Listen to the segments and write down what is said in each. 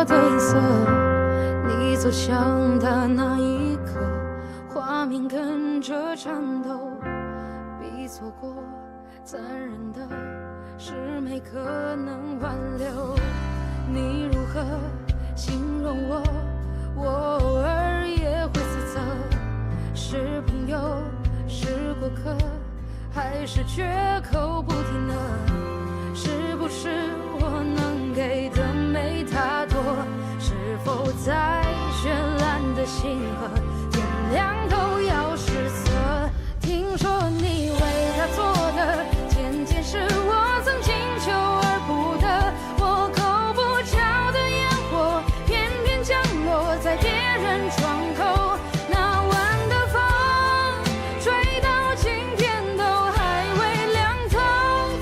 的颜色。你走向的那一刻，画面跟着颤抖，比错过残忍的是没可能挽留。你如何形容我？我偶尔也会自责，是朋友，是过客，还是绝口不提呢？是不是我能给的没他多？是否在绚烂的星河，天亮都要失色？听说你为他做的件件事，我曾经求而不得。我口不巧的烟火，偏偏降落在别人窗口。那晚的风吹到今天都还未凉透，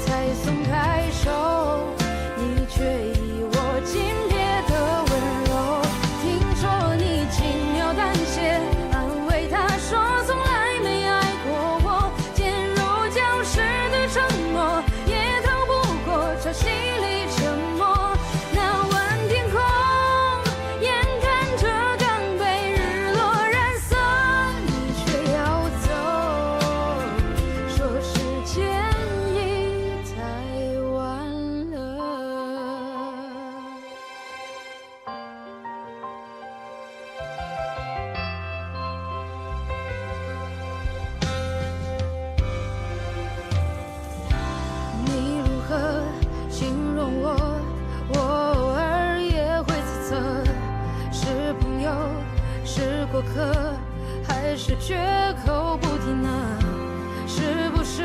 才松开手，你却以我紧别的温柔。听说你轻描淡写安慰他说从来没爱过我，渐入礁石的承诺也逃不过潮汐里沉默。那晚天空眼看着刚被日落染色，你却要走，说时间已太晚了。你如何形容我？我偶尔也会自责，是朋友，是过客，还是绝口不提呢？是不是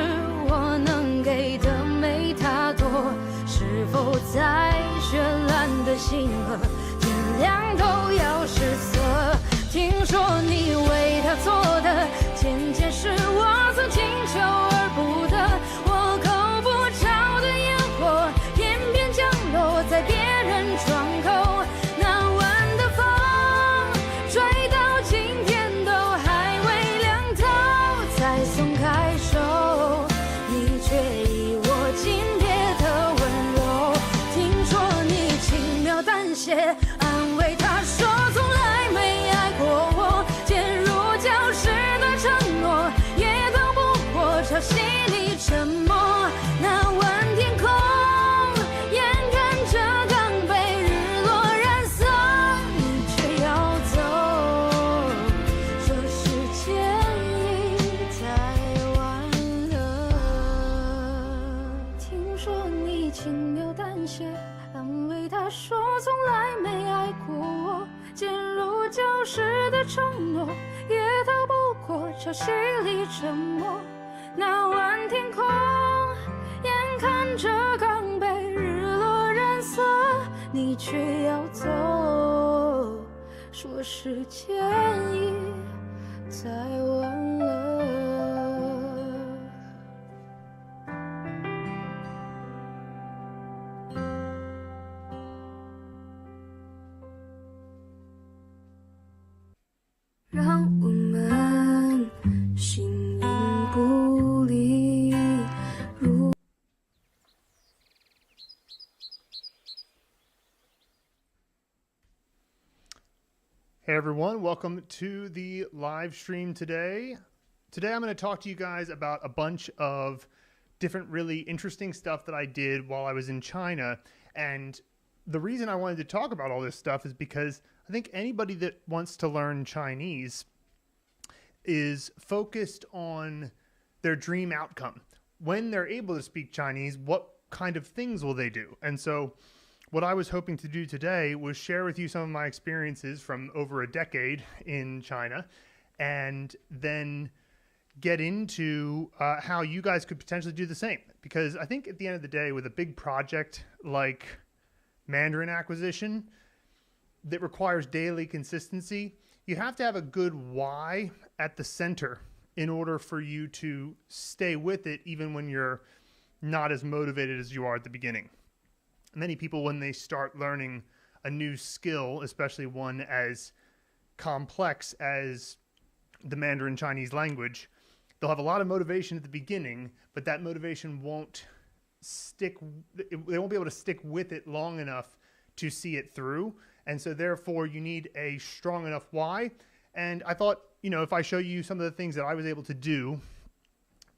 我能给的没他多？是否在绚烂的星河，天亮都要失色？听说你为他做的件件事，我曾经求而不得。我口不巧的烟火，偏偏降落在别人窗口。那晚的风吹到今天都还未凉透，才松开手，你却以我紧别的温柔。听说你轻描淡写安慰他说从来没爱过我，渐入礁石的承诺也逃不过潮汐里沉默。那晚天空眼看着刚被日落染色，你却要走，说时间已太晚了。听说你轻描淡写安慰他说从来没爱过我，渐入礁石的承诺也逃不过潮汐里沉默。那晚天空眼看着刚被日落染色，你却要走，说时间已太晚了。让我们形影不离。Hey everyone, welcome to the live stream today. Today I'm going to talk to you guys about a bunch of different really interesting stuff that I did while I was in China. And the reason I wanted to talk about all this stuff is because I think anybody that wants to learn Chinese is focused on their dream outcome. When they're able to speak Chinese, what kind of things will they do? And so what I was hoping to do today was share with you some of my experiences from over a decade in China, and then get into how you guys could potentially do the same. Because I think at the end of the day, with a big project like Mandarin acquisition that requires daily consistency, you have to have a good why at the center in order for you to stay with it, even when you're not as motivated as you are at the beginning. Many people, when they start learning a new skill, especially one as complex as the Mandarin Chinese language, they'll have a lot of motivation at the beginning, but that motivation won't stick. They won't be able to stick with it long enough to see it through. And so therefore you need a strong enough why. And I thought, you know, if I show you some of the things that I was able to do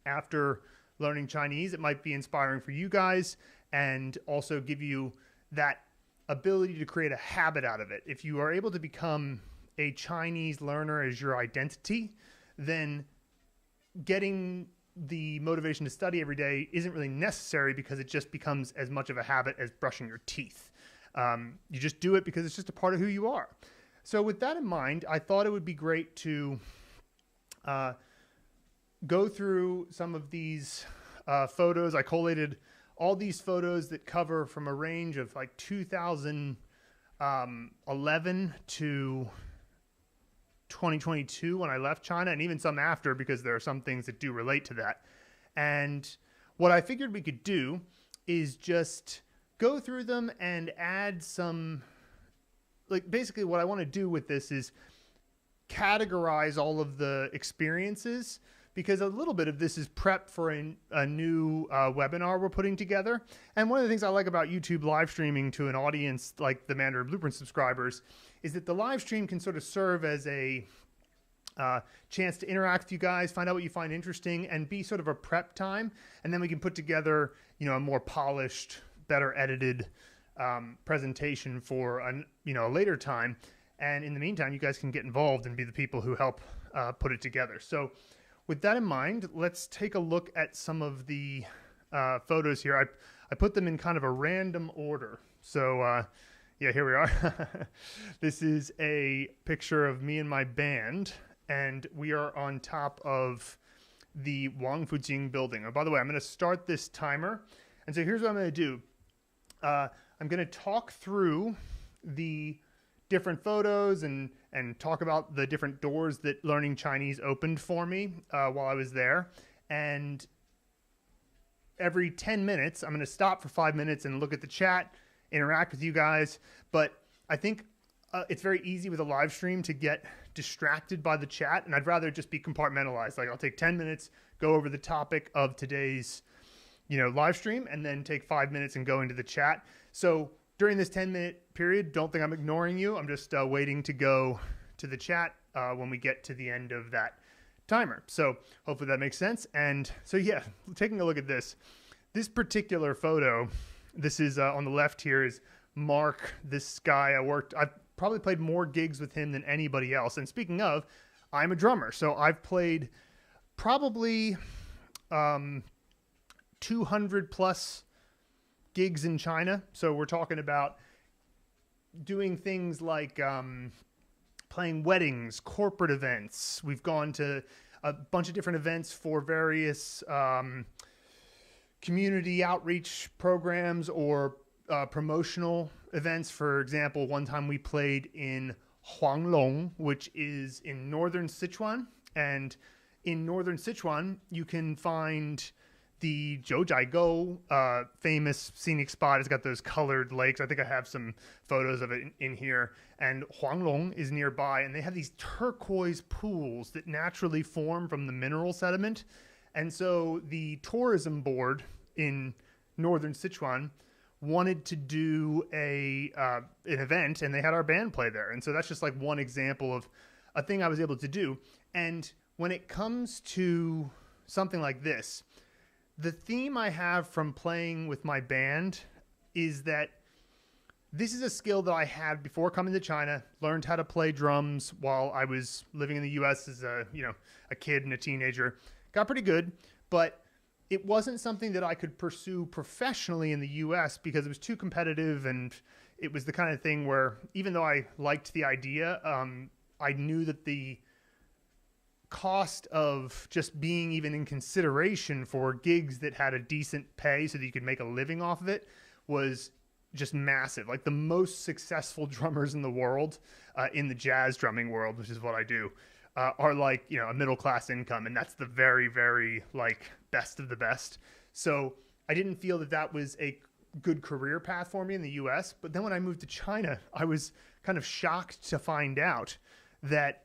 after learning Chinese, it might be inspiring for you guys and also give you that ability to create a habit out of it. If you are able to become a Chinese learner as your identity, then getting the motivation to study every day isn't really necessary because it just becomes as much of a habit as brushing your teeth. You just do it because it's just a part of who you are. So with that in mind, I thought it would be great to go through some of these photos. I collated all these photos that cover from a range of like 2011 to 2022 when I left China, and even some after, because there are some things that do relate to that. And what I figured we could do is just go through them and add some, like, basically what I want to do with this is categorize all of the experiences, because a little bit of this is prep for a new webinar we're putting together. And one of the things I like about YouTube live streaming to an audience like the Mandarin Blueprint subscribers is that the live stream can sort of serve as a chance to interact with you guys, find out what you find interesting, and be sort of a prep time. And then we can put together, you know, a more polished, better edited presentation for a later time. And in the meantime, you guys can get involved and be the people who help put it together. So with that in mind, let's take a look at some of the photos here. I put them in kind of a random order. So yeah, here we are. This is a picture of me and my band, and we are on top of the Wangfujing building. Oh, by the way, I'm going to start this timer. And so here's what I'm going to do. I'm going to talk through the different photos and talk about the different doors that learning Chinese opened for me while I was there. And every 10 minutes, I'm going to stop for 5 minutes and look at the chat, interact with you guys. But I think it's very easy with a live stream to get distracted by the chat, and I'd rather just be compartmentalized. Like, I'll take 10 minutes, go over the topic of today's, live stream, and then take 5 minutes and go into the chat. So during this 10-minute period, don't think I'm ignoring you. I'm just waiting to go to the chat when we get to the end of that timer. So hopefully that makes sense. And so, yeah, taking a look at this particular photo, this is on the left here is Mark, this guy I've probably played more gigs with him than anybody else. And speaking of, I'm a drummer. So I've played probably 200 plus gigs in China. So we're talking about doing things like playing weddings, corporate events. We've gone to a bunch of different events for various community outreach programs or promotional events. For example, one time we played in Huanglong, which is in northern Sichuan. And in northern Sichuan, you can find the Zhoujiaigou famous scenic spot. It's got those colored lakes. I think I have some photos of it in here. And Huanglong is nearby, and they have these turquoise pools that naturally form from the mineral sediment. And so the tourism board in northern Sichuan wanted to do an event, and they had our band play there. And so that's just like one example of a thing I was able to do. And when it comes to something like this, the theme I have from playing with my band is that this is a skill that I had before coming to China, learned how to play drums while I was living in the US as a kid and a teenager. Got pretty good, but it wasn't something that I could pursue professionally in the US because it was too competitive, and it was the kind of thing where even though I liked the idea, I knew that the cost of just being even in consideration for gigs that had a decent pay so that you could make a living off of it was just massive. Like, the most successful drummers in the world, in the jazz drumming world, which is what I do, are like, a middle-class income. And that's the very, very best of the best. So I didn't feel that that was a good career path for me in the US. But then when I moved to China, I was kind of shocked to find out that,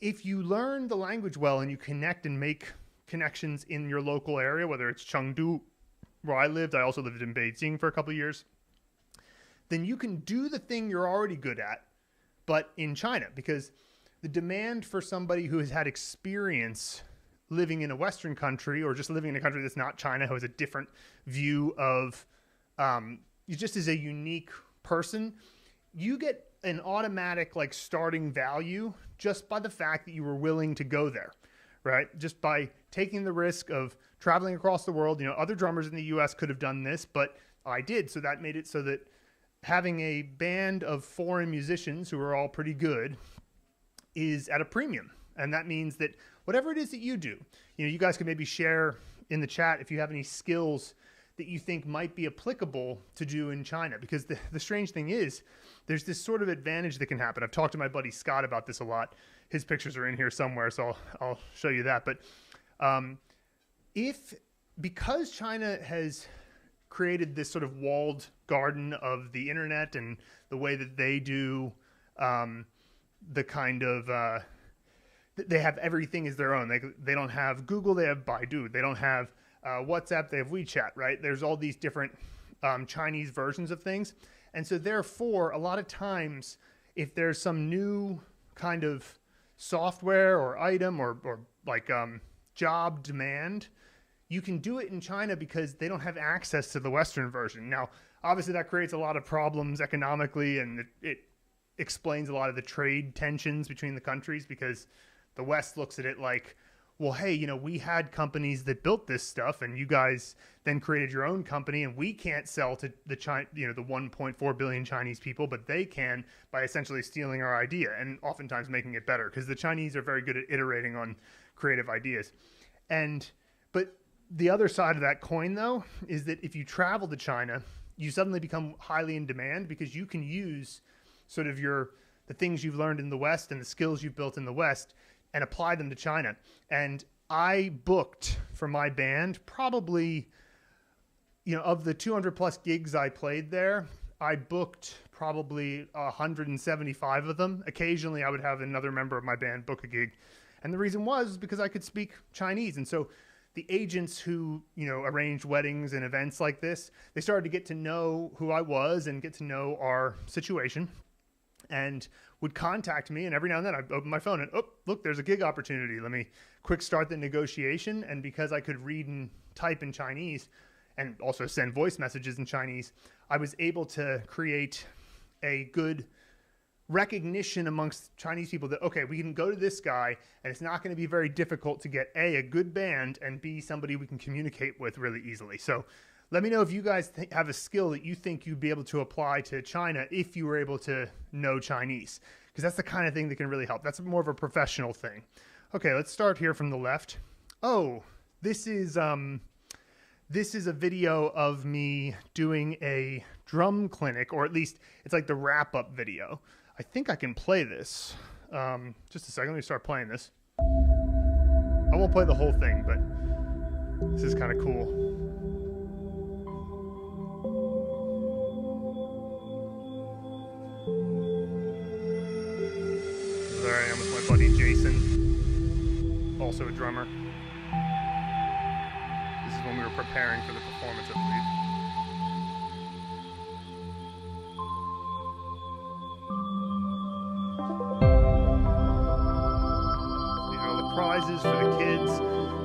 if you learn the language well and you connect and make connections in your local area, whether it's Chengdu, where I lived, I also lived in Beijing for a couple of years, then you can do the thing you're already good at, but in China, because the demand for somebody who has had experience living in a Western country or just living in a country that's not China, who has a different view of, you just as a unique person, you get an automatic like starting value just by the fact that you were willing to go there, right? Just by taking the risk of traveling across the world. You know, other drummers in the US could have done this, but I did. So that made it so that having a band of foreign musicians who are all pretty good is at a premium. And that means that whatever it is that you do, you know, you guys can maybe share in the chat if you have any skills that you think might be applicable to do in China. Because the strange thing is, there's this sort of advantage that can happen. I've talked to my buddy Scott about this a lot. His pictures are in here somewhere, so I'll show you that. But because China has created this sort of walled garden of the internet and the way that they do the kind of they have everything is their own. They don't have Google, they have Baidu. They don't have WhatsApp, they have WeChat, right? There's all these different Chinese versions of things. And so therefore, a lot of times, if there's some new kind of software or item or like job demand, you can do it in China because they don't have access to the Western version. Now, obviously that creates a lot of problems economically, and it explains a lot of the trade tensions between the countries, because the West looks at it like, well, hey, you know, we had companies that built this stuff and you guys then created your own company, and we can't sell to the the 1.4 billion Chinese people, but they can by essentially stealing our idea and oftentimes making it better, because the Chinese are very good at iterating on creative ideas. But the other side of that coin, though, is that if you travel to China, you suddenly become highly in demand because you can use sort of the things you've learned in the West and the skills you've built in the West and apply them to China. And I booked for my band probably, you know, of the 200 plus gigs I played there, I booked probably 175 of them. Occasionally I would have another member of my band book a gig. And the reason was because I could speak Chinese. And so the agents who, you know, arranged weddings and events like this, they started to get to know who I was and get to know our situation, and would contact me. And every now and then I'd open my phone and, oh, look, there's a gig opportunity. Let me quick start the negotiation. And because I could read and type in Chinese and also send voice messages in Chinese, I was able to create a good recognition amongst Chinese people that, okay, we can go to this guy and it's not going to be very difficult to get a good band, and B, somebody we can communicate with really easily. So let me know if you guys have a skill that you think you'd be able to apply to China if you were able to know Chinese, because that's the kind of thing that can really help. That's more of a professional thing. Okay, let's start here from the left. Oh, this is a video of me doing a drum clinic, or at least it's like the wrap-up video. I think I can play this. Just a second, let me start playing this. I won't play the whole thing, but this is kind of cool. There I am with my buddy Jason, also a drummer. This is when we were preparing for the performance, I believe. Prizes for the kids.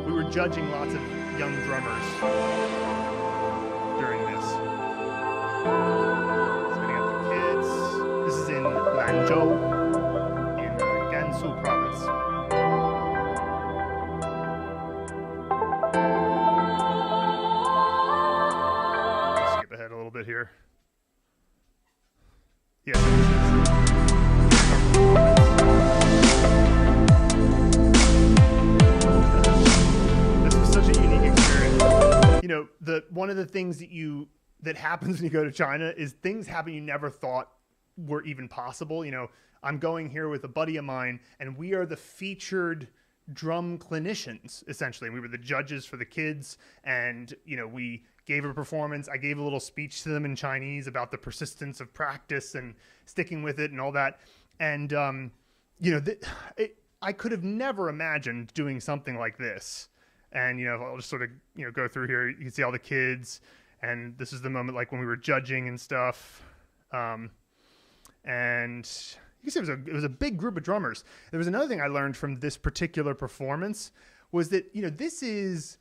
We were judging lots of young drummers during this. Setting up the kids. This is in Lanzhou, in Gansu province. Skip ahead a little bit here. Yes, this is you know, one of the things that happens when you go to China is things happen you never thought were even possible. You know, I'm going here with a buddy of mine, and we are the featured drum clinicians, essentially. We were the judges for the kids, and, you know, we gave a performance. I gave a little speech to them in Chinese about the persistence of practice and sticking with it and all that. And, you know, I could have never imagined doing something like this. And, you know, I'll just sort of, you know, go through here. You can see all the kids, and this is the moment like when we were judging and stuff. And you can see it was a big group of drummers. There was another thing I learned from this particular performance was that, this is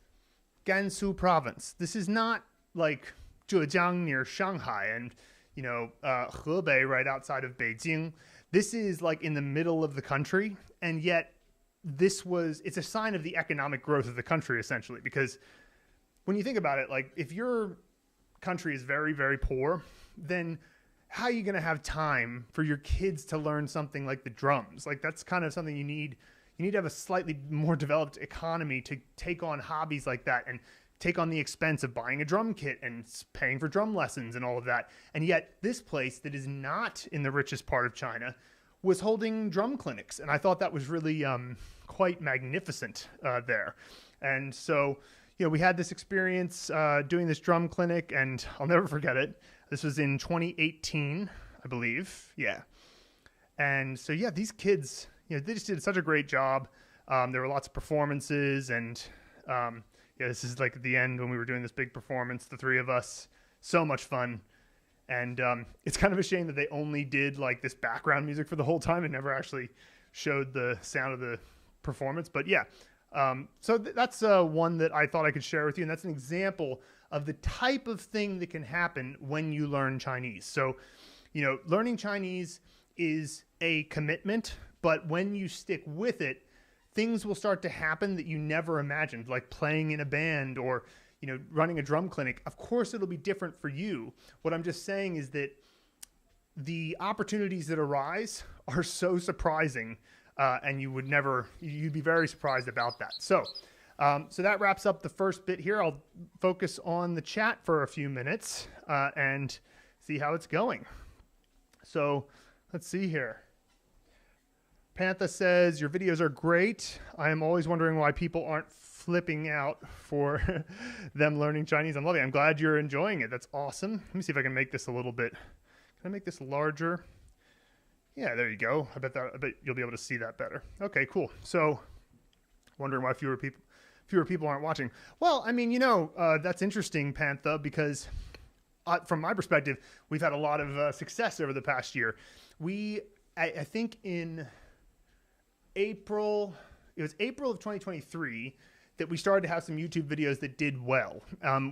Gansu province. This is not like Zhejiang near Shanghai and, Hebei right outside of Beijing. This is like in the middle of the country. And yet it's a sign of the economic growth of the country, essentially, because when you think about it, like if your country is very, very poor, then how are you going to have time for your kids to learn something like the drums? Like that's kind of something you need. You need to have a slightly more developed economy to take on hobbies like that and take on the expense of buying a drum kit and paying for drum lessons and all of that. And yet this place that is not in the richest part of China was holding drum clinics. And I thought that was really quite magnificent there. And so, we had this experience doing this drum clinic, and I'll never forget it. This was in 2018, I believe. Yeah. And so, these kids, they just did such a great job. There were lots of performances, and this is like at the end when we were doing this big performance, the three of us, so much fun. And it's kind of a shame that they only did like this background music for the whole time and never actually showed the sound of the performance. But so that's one that I thought I could share with you. And that's an example of the type of thing that can happen when you learn Chinese. So, learning Chinese is a commitment, but when you stick with it, things will start to happen that you never imagined, like playing in a band or, running a drum clinic. Of course, it'll be different for you. What I'm just saying is that the opportunities that arise are so surprising, and you'd be very surprised about that. So that wraps up the first bit here. I'll focus on the chat for a few minutes and see how it's going. So let's see here. Pantha says, your videos are great. I am always wondering why people aren't flipping out for them learning Chinese. I'm loving it. I'm glad you're enjoying it. That's awesome. Let me see if I can make this a little bit. Can I make this larger? Yeah, there you go. I bet you'll be able to see that better. Okay, cool. So wondering why fewer people aren't watching. Well, I mean, that's interesting, Pantha, because from my perspective, we've had a lot of success over the past year. I think in April of 2023 that we started to have some YouTube videos that did well.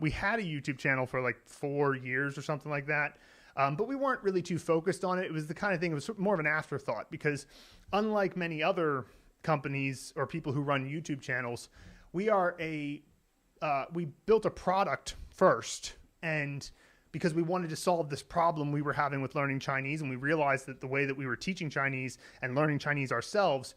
We had a YouTube channel for like 4 years or something like that. But we weren't really too focused on it. It was the kind of thing, it was more of an afterthought, because unlike many other companies or people who run YouTube channels, we built a product first, and because we wanted to solve this problem we were having with learning Chinese, and we realized that the way that we were teaching Chinese and learning Chinese ourselves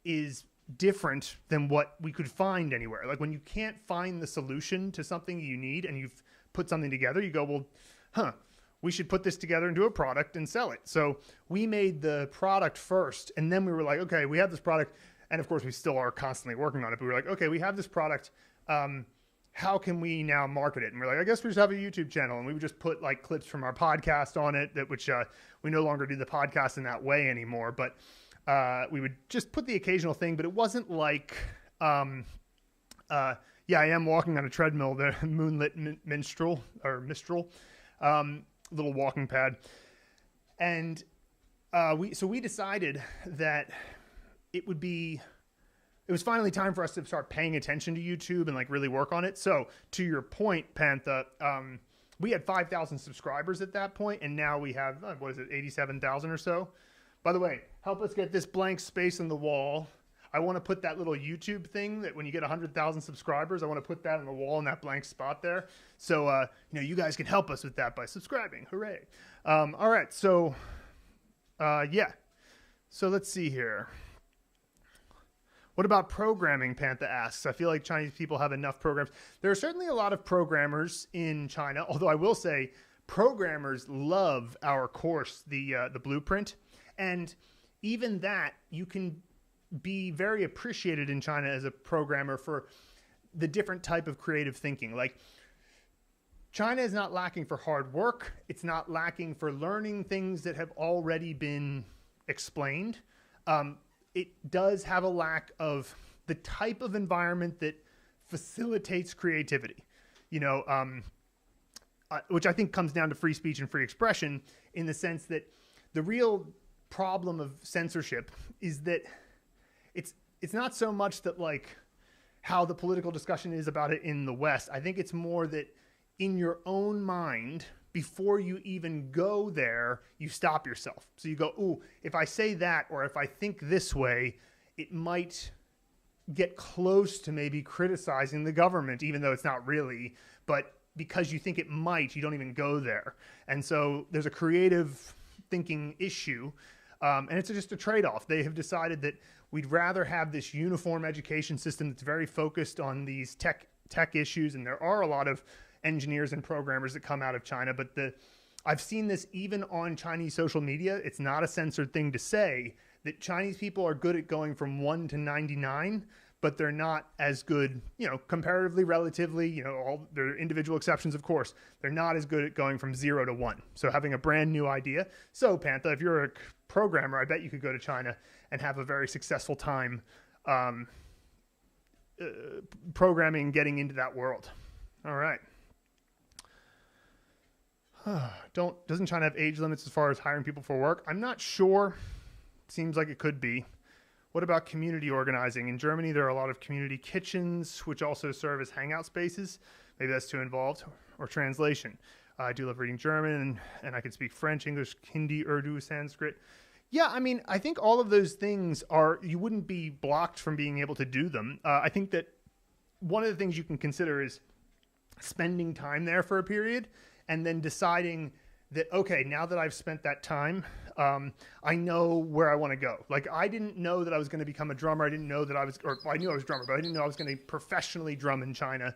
is different than what we could find anywhere. Like when you can't find the solution to something you need and you've put something together, you go, well, we should put this together and do a product and sell it. So we made the product first, and then we were like, okay, we have this product, and of course we still are constantly working on it, but we were like, okay, we have this product. How can we now market it? And we're like, I guess we just have a YouTube channel, and we would just put like clips from our podcast on it, which we no longer do the podcast in that way anymore, but we would just put the occasional thing, but it wasn't like, I am walking on a treadmill, the moonlit Mistral, little walking pad. And we decided that it was finally time for us to start paying attention to YouTube and like really work on it. So to your point, Pantha, we had 5,000 subscribers at that point, and now we have, 87,000 or so. By the way, help us get this blank space in the wall. I want to put that little YouTube thing that when you get 100,000 subscribers, I want to put that on the wall in that blank spot there. So, you guys can help us with that by subscribing. Hooray. All right. So, So let's see here. What about programming, Pantha asks. I feel like Chinese people have enough programs. There are certainly a lot of programmers in China, although I will say programmers love our course, the Blueprint. And even that, you can be very appreciated in China as a programmer for the different type of creative thinking. Like, China is not lacking for hard work. It's not lacking for learning things that have already been explained. It does have a lack of the type of environment that facilitates creativity. which I think comes down to free speech and free expression, in the sense that the real problem of censorship is that it's not so much that like how the political discussion is about it in the West. I think it's more that in your own mind, before you even go there, you stop yourself. So you go, ooh, if I say that, or if I think this way, it might get close to maybe criticizing the government, even though it's not really. But because you think it might, you don't even go there. And so there's a creative thinking issue. And it's just a trade-off. They have decided that we'd rather have this uniform education system that's very focused on these tech issues. And there are a lot of engineers and programmers that come out of China. But I've seen this even on Chinese social media. It's not a censored thing to say that Chinese people are good at going from 1 to 99, but they're not as good, comparatively, relatively, all there are individual exceptions, of course. They're not as good at going from 0 to 1. So having a brand new idea. So Pantha, if you're a programmer, I bet you could go to China and have a very successful time programming, getting into that world. All right. Doesn't China have age limits as far as hiring people for work? I'm not sure. Seems like it could be. What about community organizing? In Germany, there are a lot of community kitchens, which also serve as hangout spaces. Maybe that's too involved. Or translation. I do love reading German, and I can speak French, English, Hindi, Urdu, Sanskrit. Yeah, I mean, I think all of those things you wouldn't be blocked from being able to do them. I think that one of the things you can consider is spending time there for a period and then deciding that, okay, now that I've spent that time, I know where I want to go. Like, I didn't know that I was going to become a drummer. I didn't know that I knew I was a drummer, but I didn't know I was going to professionally drum in China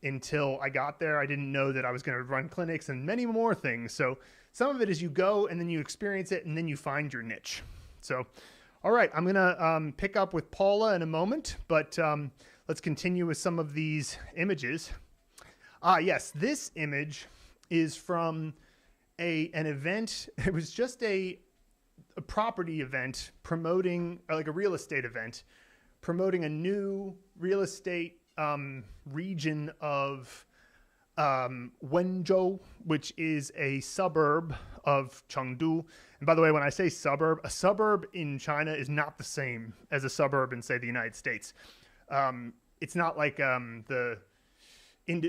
until I got there. I didn't know that I was going to run clinics and many more things. So some of it is you go and then you experience it and then you find your niche. So, all right, I'm going to pick up with Paula in a moment, but let's continue with some of these images. Yes, this image is from an event. It was just a property event promoting, like a real estate event, promoting a new real estate region of Wenzhou, which is a suburb of Chengdu. And by the way, when I say suburb, a suburb in China is not the same as a suburb in, say, the United States. It's not like the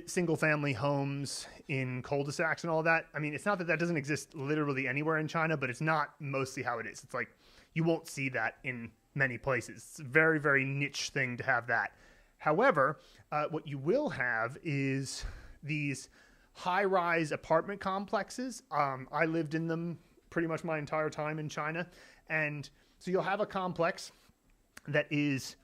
single-family homes in cul-de-sacs and all that. I mean, it's not that doesn't exist literally anywhere in China, but it's not mostly how it is. It's like you won't see that in many places. It's a very, very niche thing to have that. However, what you will have is these high-rise apartment complexes. I lived in them pretty much my entire time in China. And so you'll have a complex that is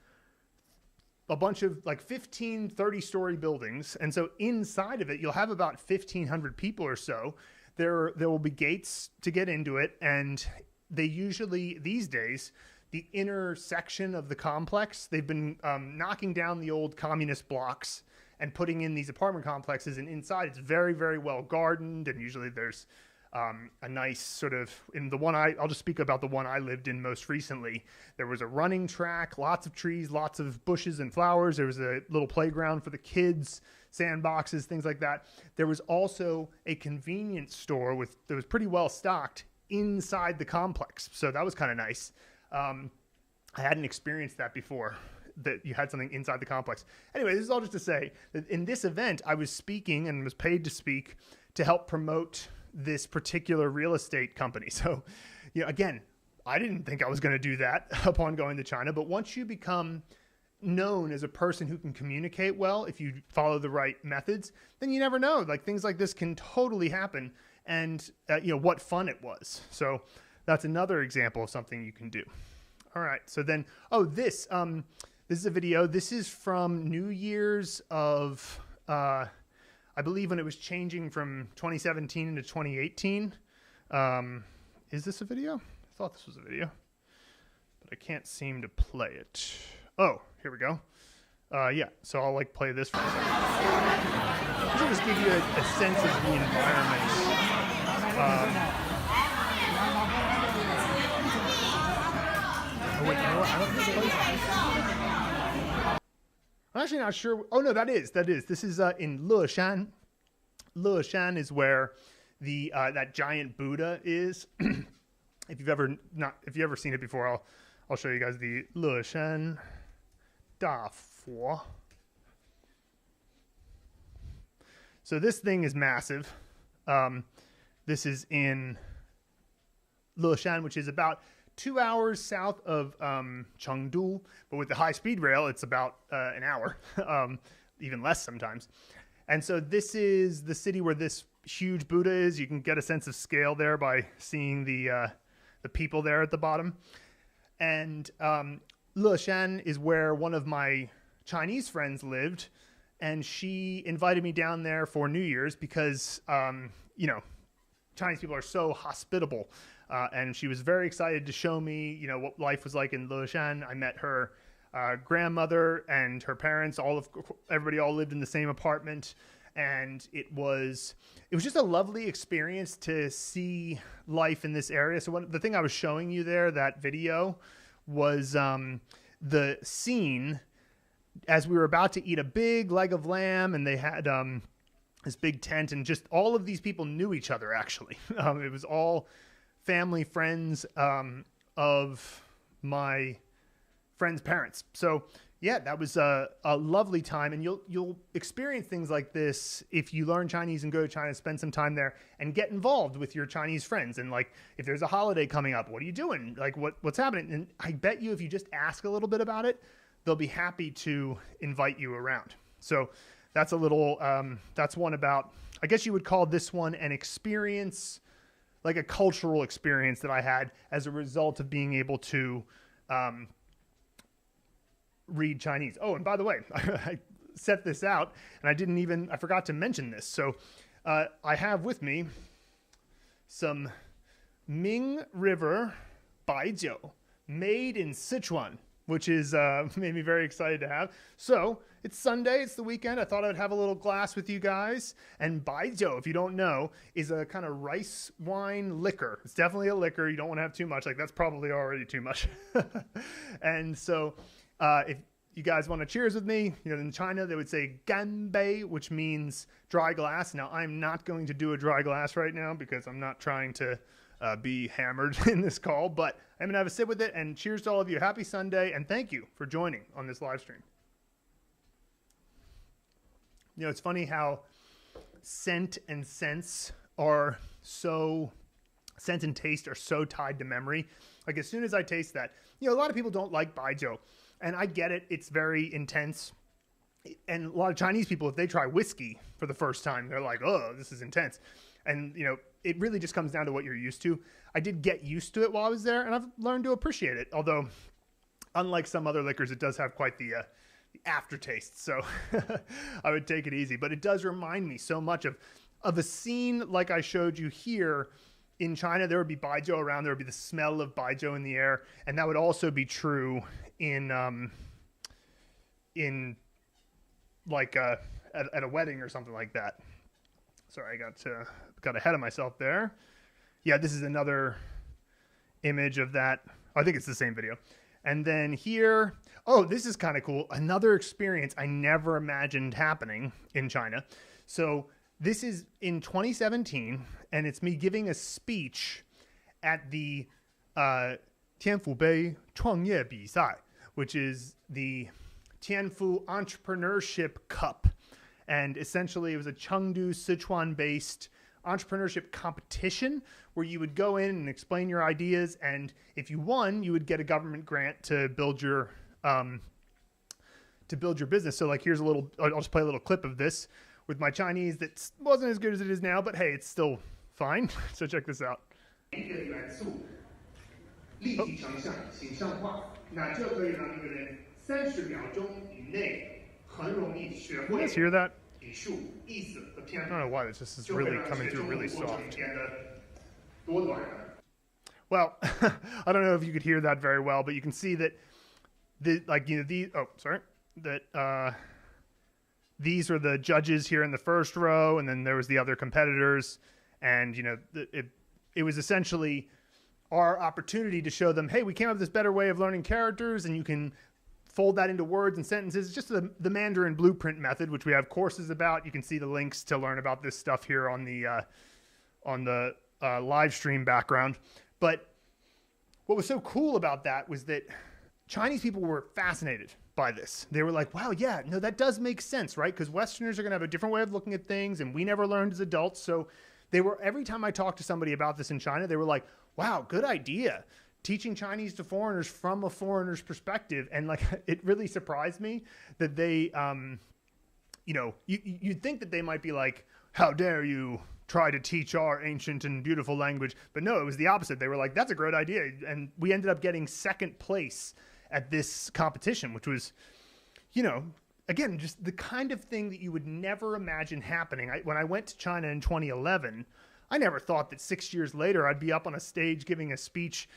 a bunch of like 15, 30-story buildings. And so inside of it, you'll have about 1,500 people or so. There will be gates to get into it. And they usually, these days, the inner section of the complex, they've been knocking down the old communist blocks and putting in these apartment complexes. And inside, it's very, very well gardened. And usually there's a nice sort of, in the one I'll just speak about the one I lived in most recently. There was a running track, lots of trees, lots of bushes and flowers. There was a little playground for the kids, sandboxes, things like that. There was also a convenience store that was pretty well stocked inside the complex. So that was kind of nice. I hadn't experienced that before, that you had something inside the complex. Anyway, this is all just to say that in this event, I was speaking and was paid to speak to help promote this particular real estate company. So, again, I didn't think I was going to do that upon going to China. But once you become known as a person who can communicate well, if you follow the right methods, then you never know. Like, things like this can totally happen. And, what fun it was. So that's another example of something you can do. All right. So then, this is a video. This is from New Year's of, I believe when it was changing from 2017 into 2018. Is this a video? I thought this was a video, but I can't seem to play it. Oh, here we go. Yeah, so I'll play this for a second. This will just give you a sense of the environment. Oh wait, you know what? I don't think this plays. I'm actually not sure. Oh no, that is. This is in Leshan, Leshan is where the that giant Buddha is. If you've ever seen it before, I'll show you guys the Leshan Da Fo. So this thing is massive. This is in Leshan, which is about 2 hours south of Chengdu, but with the high-speed rail, it's about an hour, even less sometimes. And so this is the city where this huge Buddha is. You can get a sense of scale there by seeing the people there at the bottom. And Leshan is where one of my Chinese friends lived, and she invited me down there for New Year's because, Chinese people are so hospitable. And she was very excited to show me, what life was like in Leshan. I met her grandmother and her parents. Everybody all lived in the same apartment, and it was just a lovely experience to see life in this area. So the thing I was showing you there, that video, was the scene as we were about to eat a big leg of lamb, and they had this big tent, and just all of these people knew each other. Actually, it was all family friends of my friends' parents. So yeah, that was a lovely time, and you'll experience things like this if you learn Chinese and go to China, spend some time there, and get involved with your Chinese friends. And like, if there's a holiday coming up, what are you doing? Like, what's happening? And I bet you if you just ask a little bit about it, they'll be happy to invite you around. So that's that's one about, I guess you would call this one an experience, like a cultural experience that I had as a result of being able to read Chinese. Oh, and by the way, I set this out and I forgot to mention this. So I have with me some Ming River Baijiu made in Sichuan, which is made me very excited to have. So it's Sunday, it's the weekend. I thought I'd have a little glass with you guys. And baijiu, if you don't know, is a kind of rice wine liquor. It's definitely a liquor. You don't want to have too much. Like, that's probably already too much. And so if you guys want to cheers with me, in China they would say ganbei, which means dry glass. Now, I'm not going to do a dry glass right now because I'm not trying to be hammered in this call, but I'm going to have a sip with it. And cheers to all of you. Happy Sunday, and thank you for joining on this live stream. It's funny how scent and taste are so tied to memory. Like, as soon as I taste that, a lot of people don't like baijiu, and I get it. It's very intense. And a lot of Chinese people, if they try whiskey for the first time, they're like, oh, this is intense. And, it really just comes down to what you're used to. I did get used to it while I was there, and I've learned to appreciate it. Although, unlike some other liquors, it does have quite the aftertaste. So I would take it easy. But it does remind me so much of a scene like I showed you here in China. There would be baijiu around. There would be the smell of baijiu in the air. And that would also be true in like at a wedding or something like that. Sorry, I got ahead of myself there. Yeah, this is another image of that. I think it's the same video. And then here, oh, this is kind of cool. Another experience I never imagined happening in China. So this is in 2017, and it's me giving a speech at the Tianfu Bei 创业比赛, which is the Tianfu Entrepreneurship Cup. And essentially, it was a Chengdu, Sichuan-based entrepreneurship competition where you would go in and explain your ideas, and if you won, you would get a government grant to build your business. So, like, here's I'll just play a little clip of this with my Chinese that wasn't as good as it is now, but hey, it's still fine. So check this out. You guys hear that? I don't know why, this just is really coming through really soft. Well, I don't know if you could hear that very well, but you can see that these are the judges here in the first row, and then there was the other competitors, and it was essentially our opportunity to show them, hey, we came up with this better way of learning characters, and you can fold that into words and sentences. It's just the Mandarin Blueprint method, which we have courses about. You can see the links to learn about this stuff here on the live stream background. But what was so cool about that was that Chinese people were fascinated by this. They were like, wow, yeah, no, that does make sense, right? Because Westerners are going to have a different way of looking at things, and we never learned as adults. So they were, every time I talked to somebody about this in China, they were like, wow, good idea. Teaching Chinese to foreigners from a foreigner's perspective. And like, it really surprised me that they, you know, you'd think that they might be like, how dare you try to teach our ancient and beautiful language. But no, it was the opposite. They were like, that's a great idea. And we ended up getting second place at this competition, which was, you know, again, just the kind of thing that you would never imagine happening. When I went to China in 2011, I never thought that 6 years later I'd be up on a stage giving a speech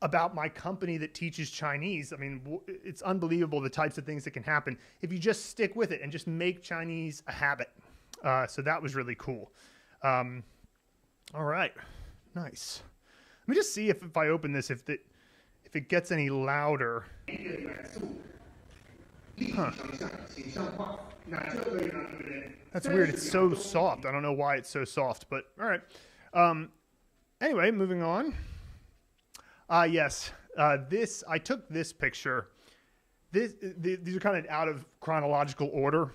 about my company that teaches Chinese. I mean, it's unbelievable the types of things that can happen if you just stick with it and just make Chinese a habit. So that was really cool. All right, nice. Let me just see if I open this, if it gets any louder. Huh. That's weird. It's so soft. I don't know why it's so soft, but all right. Anyway, moving on. Yes, I took this picture. These are kind of out of chronological order.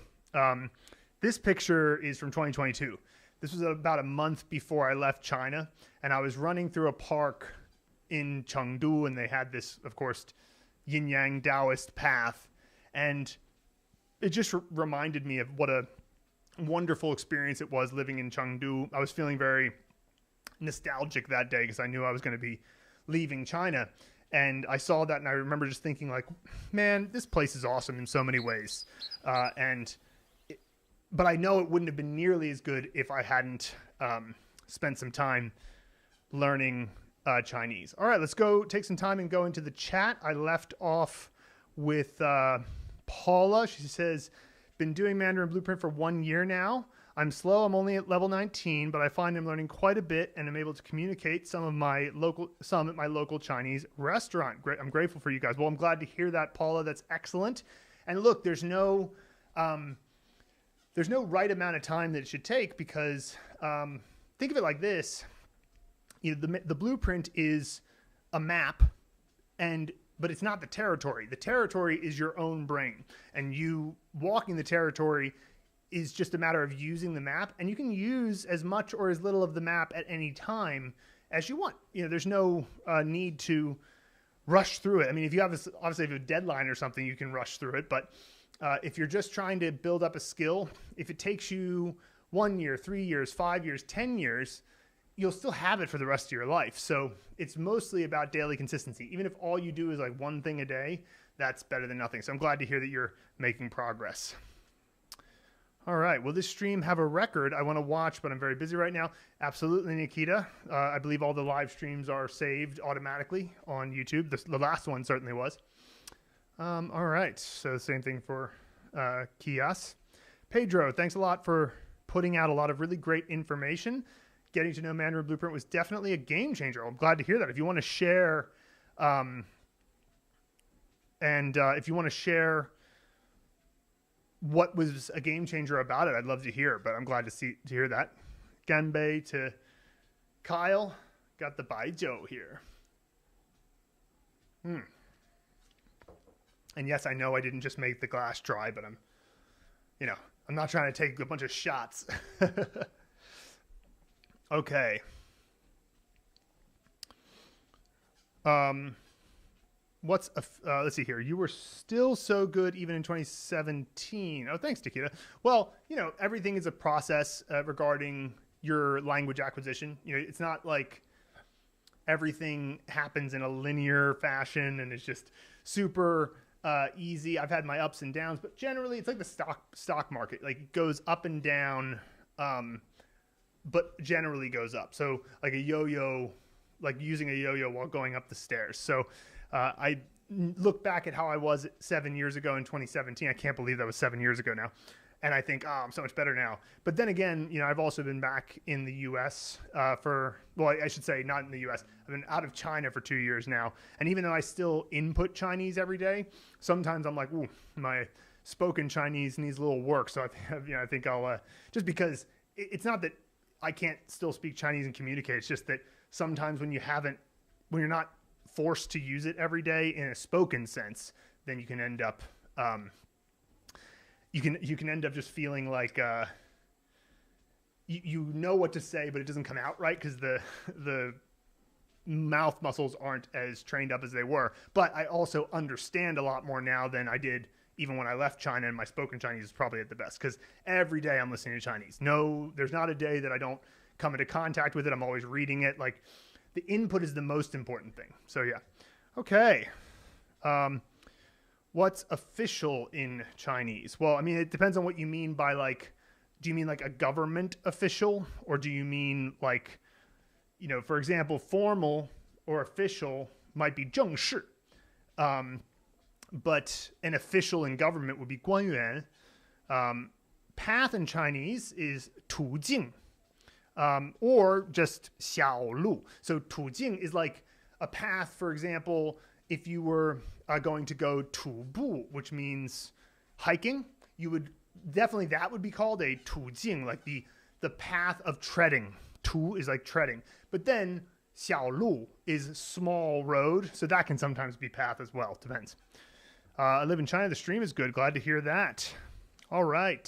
This picture is from 2022. This was about a month before I left China, and I was running through a park in Chengdu, and they had this, of course, yin-yang Taoist path, and it just reminded me of what a wonderful experience it was living in Chengdu. I was feeling very nostalgic that day because I knew I was going to be leaving China, and I saw that, and I remember just thinking like, man, this place is awesome in so many ways, but I know it wouldn't have been nearly as good if I hadn't spent some time learning Chinese. All right, let's go take some time and go into the chat. I left off with Paula. She says, been doing Mandarin Blueprint for 1 year now. I'm slow. I'm only at level 19, but I find I'm learning quite a bit, and I'm able to communicate some at my local Chinese restaurant. Great. I'm grateful for you guys. Well, I'm glad to hear that, Paula. That's excellent. And look, there's no right amount of time that it should take, because think of it like this. You know, the blueprint is a map, but it's not the territory. The territory is your own brain, and you walking the territory is just a matter of using the map, and you can use as much or as little of the map at any time as you want. You know, there's no need to rush through it. I mean, if you have obviously if you have a deadline or something, you can rush through it, but if you're just trying to build up a skill, if it takes you 1 year, 3 years, 5 years, 10 years, you'll still have it for the rest of your life. So it's mostly about daily consistency. Even if all you do is like one thing a day, that's better than nothing. So I'm glad to hear that you're making progress. All right. Will this stream have a record I want to watch, but I'm very busy right now? Absolutely, Nikita. I believe all the live streams are saved automatically on YouTube. The last one certainly was. All right. So the same thing for Kias. Pedro, thanks a lot for putting out a lot of really great information. Getting to know Mandarin Blueprint was definitely a game changer. I'm glad to hear that. If you want to share, if you want to share what was a game changer about it, I'd love to hear. But I'm glad to hear that. Ganbei to Kyle, got the Baijiu here. And yes, I know I didn't just make the glass dry, but I'm not trying to take a bunch of shots. Okay. Let's see here. You were still so good even in 2017. Oh, thanks, Nikita. Well, everything is a process regarding your language acquisition. It's not like everything happens in a linear fashion and it's just super easy. I've had my ups and downs, but generally it's like the stock market. Like it goes up and down, but generally goes up. So like a yo-yo, like using a yo-yo while going up the stairs. So I look back at how I was 7 years ago in 2017. I can't believe that was 7 years ago now. and I think, oh, I'm so much better now. But then again, you know, I've also been back in the U.S. Well, I should say not in the U.S. I've been out of China for 2 years now. And even though I still input Chinese every day, sometimes I'm like, ooh, my spoken Chinese needs a little work. So I think I'll, just because it's not that I can't still speak Chinese and communicate. It's just that sometimes when you're not forced to use it every day in a spoken sense, then you can end up, you can end up just feeling like you know what to say, but it doesn't come out right because the mouth muscles aren't as trained up as they were. But I also understand a lot more now than I did even when I left China, and my spoken Chinese is probably at the best because every day I'm listening to Chinese. No, there's not a day that I don't come into contact with it. I'm always reading it. Like, the input is the most important thing. So yeah. Okay. What's official in Chinese? Well, I mean, it depends on what you mean by, like, do you mean like a government official, or do you mean like, you know, for example, formal or official might be 正式. But an official in government would be 官员. Path in Chinese is 途径, or just 小路. So 途径 is like a path. For example, if you were going to go 徒步, which means hiking, you would definitely, that would be called a 途径, like the path of treading. 途 is like treading. But then 小路 is small road, so that can sometimes be path as well. Depends. I live in China. The stream is good. Glad to hear that. All right.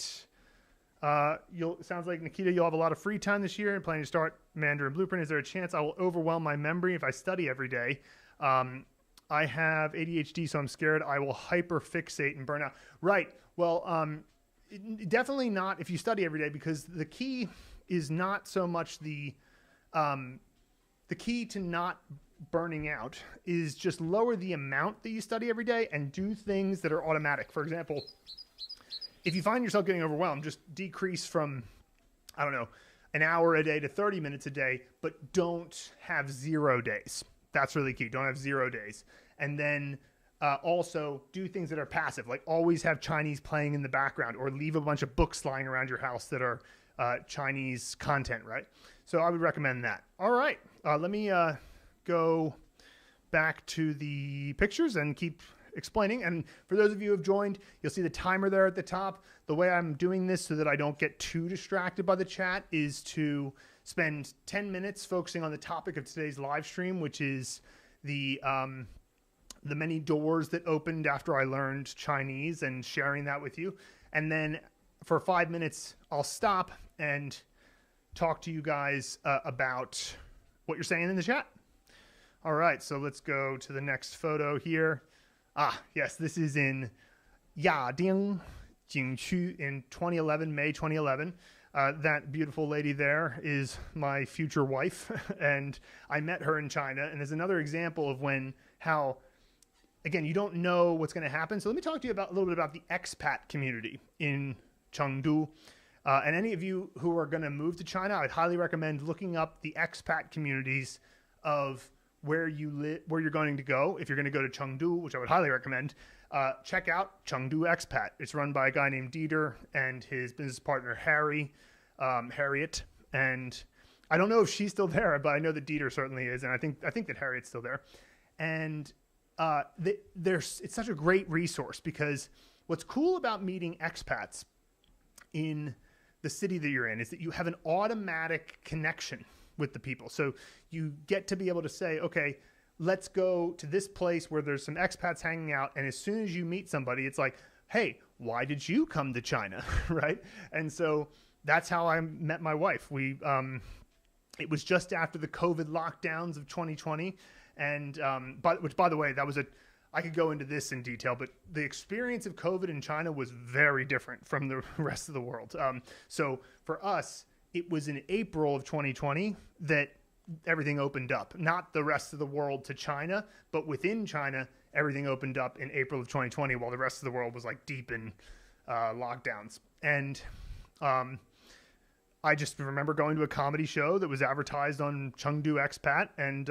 Sounds like, Nikita, you'll have a lot of free time this year and planning to start Mandarin Blueprint. Is there a chance I will overwhelm my memory if I study every day? I have ADHD, so I'm scared I will hyperfixate and burn out. Right. Well, definitely not if you study every day, because the key is not so much the key to not burning out is just lower the amount that you study every day and do things that are automatic. For example, if you find yourself getting overwhelmed, just decrease from, I don't know, an hour a day to 30 minutes a day, but don't have 0 days. That's really key. Don't have 0 days. And then also do things that are passive, like always have Chinese playing in the background, or leave a bunch of books lying around your house that are Chinese content, right? So I would recommend that. All right. Let me go back to the pictures and keep explaining. And for those of you who have joined, you'll see the timer there at the top. The way I'm doing this so that I don't get too distracted by the chat is to spend 10 minutes focusing on the topic of today's live stream, which is the many doors that opened after I learned Chinese, and sharing that with you. And then for 5 minutes, I'll stop and talk to you guys about what you're saying in the chat. All right, so let's go to the next photo here. Yes, this is in Yading Jingqu in 2011, May 2011. That beautiful lady there is my future wife, and I met her in China. And there's another example of how, again, you don't know what's going to happen. So let me talk to you a little bit about the expat community in Chengdu. And any of you who are going to move to China, I'd highly recommend looking up the expat communities of where you live, where you're going to go. If you're going to go to Chengdu, which I would highly recommend, check out Chengdu Expat. It's run by a guy named Dieter and his business partner Harriet. And I don't know if she's still there, but I know that Dieter certainly is, and I think that Harriet's still there. And it's such a great resource, because what's cool about meeting expats in the city that you're in is that you have an automatic connection with the people. So you get to be able to say, okay, let's go to this place where there's some expats hanging out. And as soon as you meet somebody, it's like, hey, why did you come to China? Right? And so that's how I met my wife. It was just after the COVID lockdowns of 2020. And, which, by the way, I could go into this in detail, but the experience of COVID in China was very different from the rest of the world. So for us, it was in April of 2020 that everything opened up. Not the rest of the world to China, but within China, everything opened up in April of 2020, while the rest of the world was like deep in lockdowns. And I just remember going to a comedy show that was advertised on Chengdu Expat, and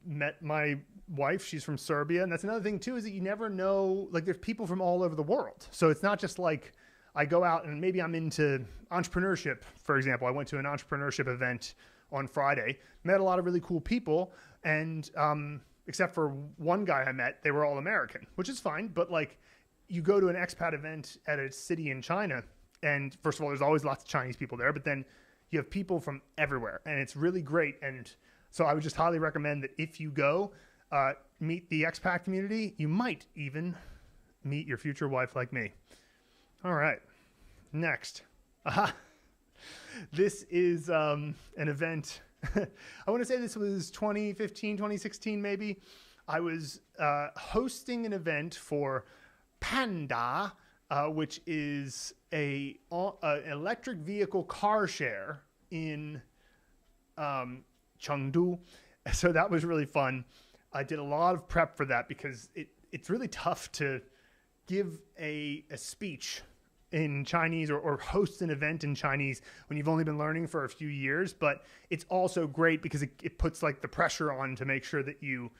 met my wife. She's from Serbia. And that's another thing too, is that you never know, like there's people from all over the world. So it's not just like I go out and maybe I'm into entrepreneurship. For example, I went to an entrepreneurship event on Friday, met a lot of really cool people. And, except for one guy I met, they were all American, which is fine. But like you go to an expat event at a city in China, and first of all, there's always lots of Chinese people there, but then you have people from everywhere, and it's really great. And so I would just highly recommend that if you go meet the expat community, you might even meet your future wife like me. All right, next. This is an event. I want to say this was 2015, 2016, maybe. I was hosting an event for Panda, which is an electric vehicle car share in Chengdu. So that was really fun. I did a lot of prep for that because it's really tough to give a speech in Chinese or host an event in Chinese when you've only been learning for a few years. But it's also great because it puts like the pressure on to make sure that you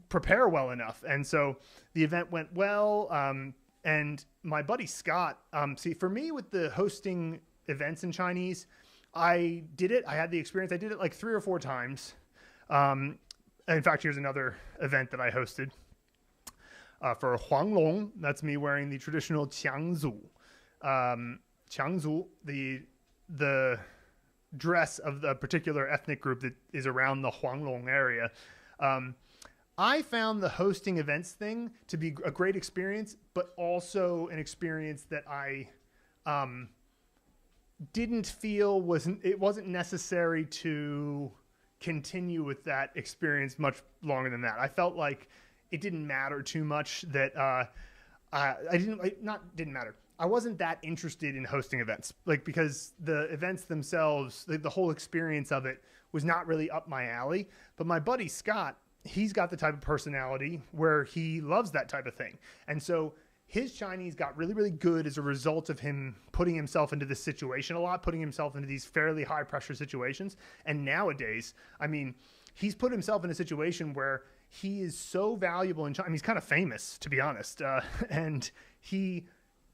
prepare well enough. And so the event went well. And my buddy Scott, see, for me with the hosting events in Chinese, I did it. I had the experience. I did it like 3 or 4 times. In fact, here's another event that I hosted for Huanglong. That's me wearing the traditional Qiangzu. Qiangzu, the dress of the particular ethnic group that is around the Huanglong area. I found the hosting events thing to be a great experience, but also an experience that I didn't feel wasn't necessary to continue with that experience much longer than that. I felt like it didn't matter too much that didn't matter. I wasn't that interested in hosting events, like because the events themselves, the whole experience of it was not really up my alley. But my buddy Scott, he's got the type of personality where he loves that type of thing. And so his Chinese got really, really good as a result of him putting himself into this situation a lot, putting himself into these fairly high pressure situations. And nowadays, I mean, he's put himself in a situation where he is so valuable in China. I mean, he's kind of famous, to be honest. And he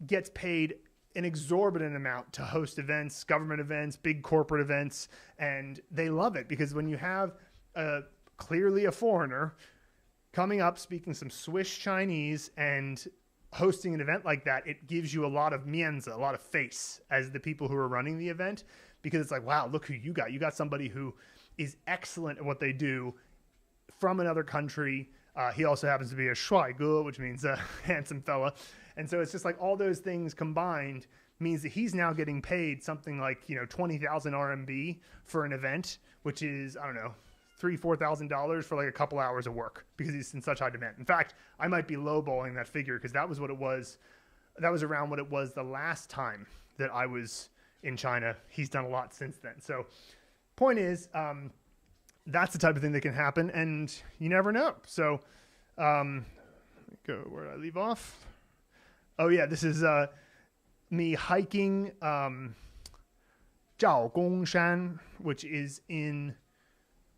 gets paid an exorbitant amount to host events, government events, big corporate events. And they love it because when you have clearly a foreigner coming up, speaking some Swiss Chinese and hosting an event like that, it gives you a lot of mianzi, a lot of face as the people who are running the event, because it's like, wow, look who you got. You got somebody who is excellent at what they do from another country. He also happens to be a shuai, which means a handsome fella. And so it's just like all those things combined means that he's now getting paid something like, 20,000 RMB for an event, which is, I don't know, $3,000-$4,000 for like a couple hours of work because he's in such high demand. In fact, I might be lowballing that figure because that was what it was. That was around what it was the last time that I was in China. He's done a lot since then. So point is, that's the type of thing that can happen and you never know. So, let me go where did I leave off? Oh yeah, this is, me hiking, Zhaogongshan, which is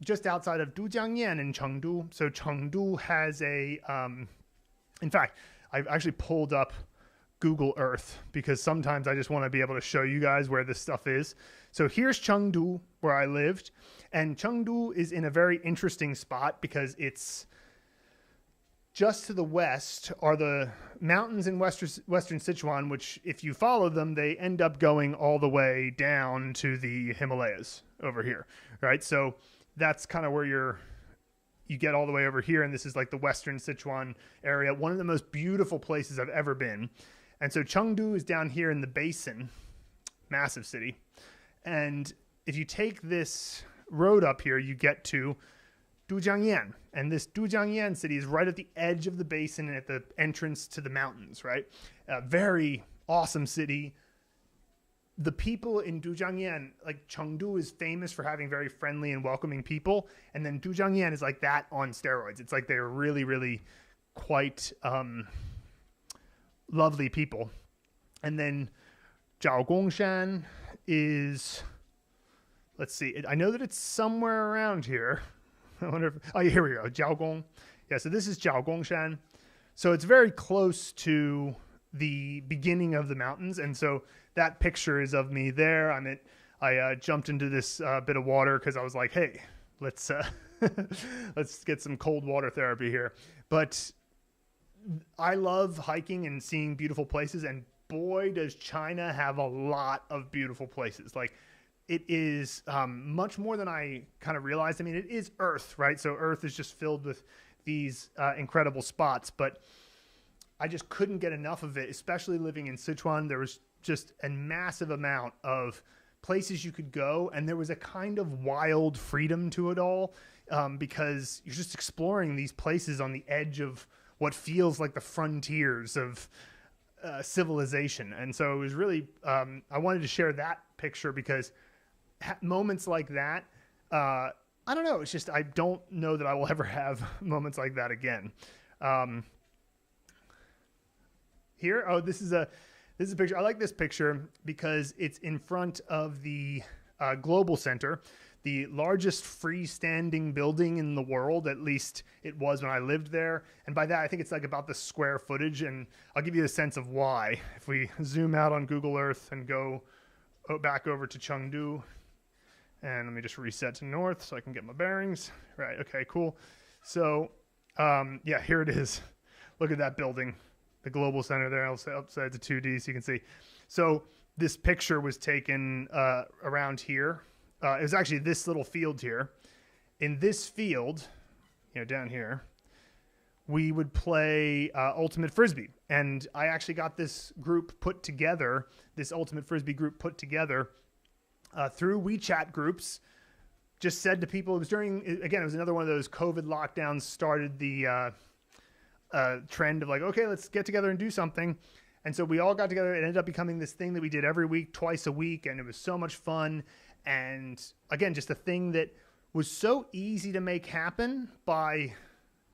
just outside of Dujiangyan in Chengdu. So Chengdu has in fact, I've actually pulled up Google Earth because sometimes I just want to be able to show you guys where this stuff is. So here's Chengdu, where I lived. And Chengdu is in a very interesting spot because it's just to the west are the mountains in western Sichuan, which if you follow them, they end up going all the way down to the Himalayas over here, right? So that's kind of where you get all the way over here. And this is like the western Sichuan area, one of the most beautiful places I've ever been. And so Chengdu is down here in the basin, massive city. And if you take this road up here, you get to Dujiangyan. And this Dujiangyan city is right at the edge of the basin and at the entrance to the mountains, right? A very awesome city. The people in Dujiangyan, like Chengdu is famous for having very friendly and welcoming people. And then Dujiangyan is like that on steroids. It's like they're really, really quite lovely people. And then Zhaogongshan is let's see. I know that it's somewhere around here. I wonder if, oh, here we go. Jiaogong. Yeah, so this is Jiaogongshan. So it's very close to the beginning of the mountains. And so that picture is of me there. I jumped into this bit of water because I was like, hey, let's let's get some cold water therapy here. But I love hiking and seeing beautiful places. And boy, does China have a lot of beautiful places. Like, it is much more than I kind of realized. I mean, it is Earth, right? So Earth is just filled with these incredible spots, but I just couldn't get enough of it, especially living in Sichuan. There was just a massive amount of places you could go, and there was a kind of wild freedom to it all, because you're just exploring these places on the edge of what feels like the frontiers of civilization. And so it was really, I wanted to share that picture because moments like that, I don't know. It's just, I don't know that I will ever have moments like that again. Here, oh, this is a picture. I like this picture because it's in front of the Global Center, the largest freestanding building in the world. At least it was when I lived there. And by that, I think it's like about the square footage. And I'll give you a sense of why. If we zoom out on Google Earth and go back over to Chengdu, and let me just reset to north so I can get my bearings. Right, okay, cool. So, yeah, here it is. Look at that building. The Global Center there, I'll say upside to 2D so you can see. So this picture was taken around here. It was actually this little field here. In this field, down here, we would play Ultimate Frisbee. And I actually got this group put together, this Ultimate Frisbee group put together through WeChat groups. Just said to people, it was during, again, it was another one of those COVID lockdowns started the trend of like, okay, let's get together and do something. And so we all got together. It ended up becoming this thing that we did every week, twice a week. And it was so much fun. And again, just a thing that was so easy to make happen by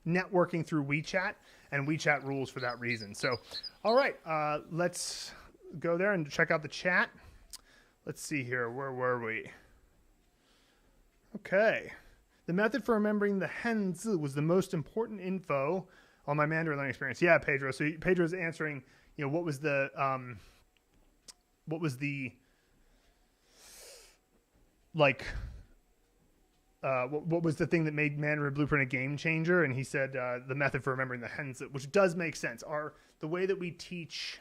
networking through WeChat, and WeChat rules for that reason. So, all right, let's go there and check out the chat. Let's see here. Where were we? Okay. The method for remembering the henzi was the most important info on my Mandarin learning experience. Yeah, Pedro. So Pedro's answering, what was the thing that made Mandarin Blueprint a game changer? And he said the method for remembering the henzi, which does make sense. The way that we teach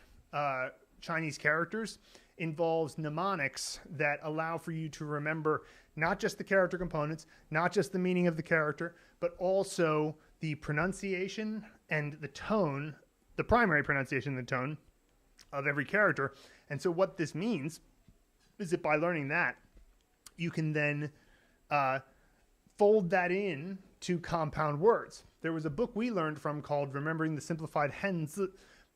Chinese characters involves mnemonics that allow for you to remember not just the character components, not just the meaning of the character, but also the pronunciation and the tone, the primary pronunciation and the tone of every character. And so what this means is that by learning that, you can then fold that in to compound words. There was a book we learned from called Remembering the Simplified Henzi,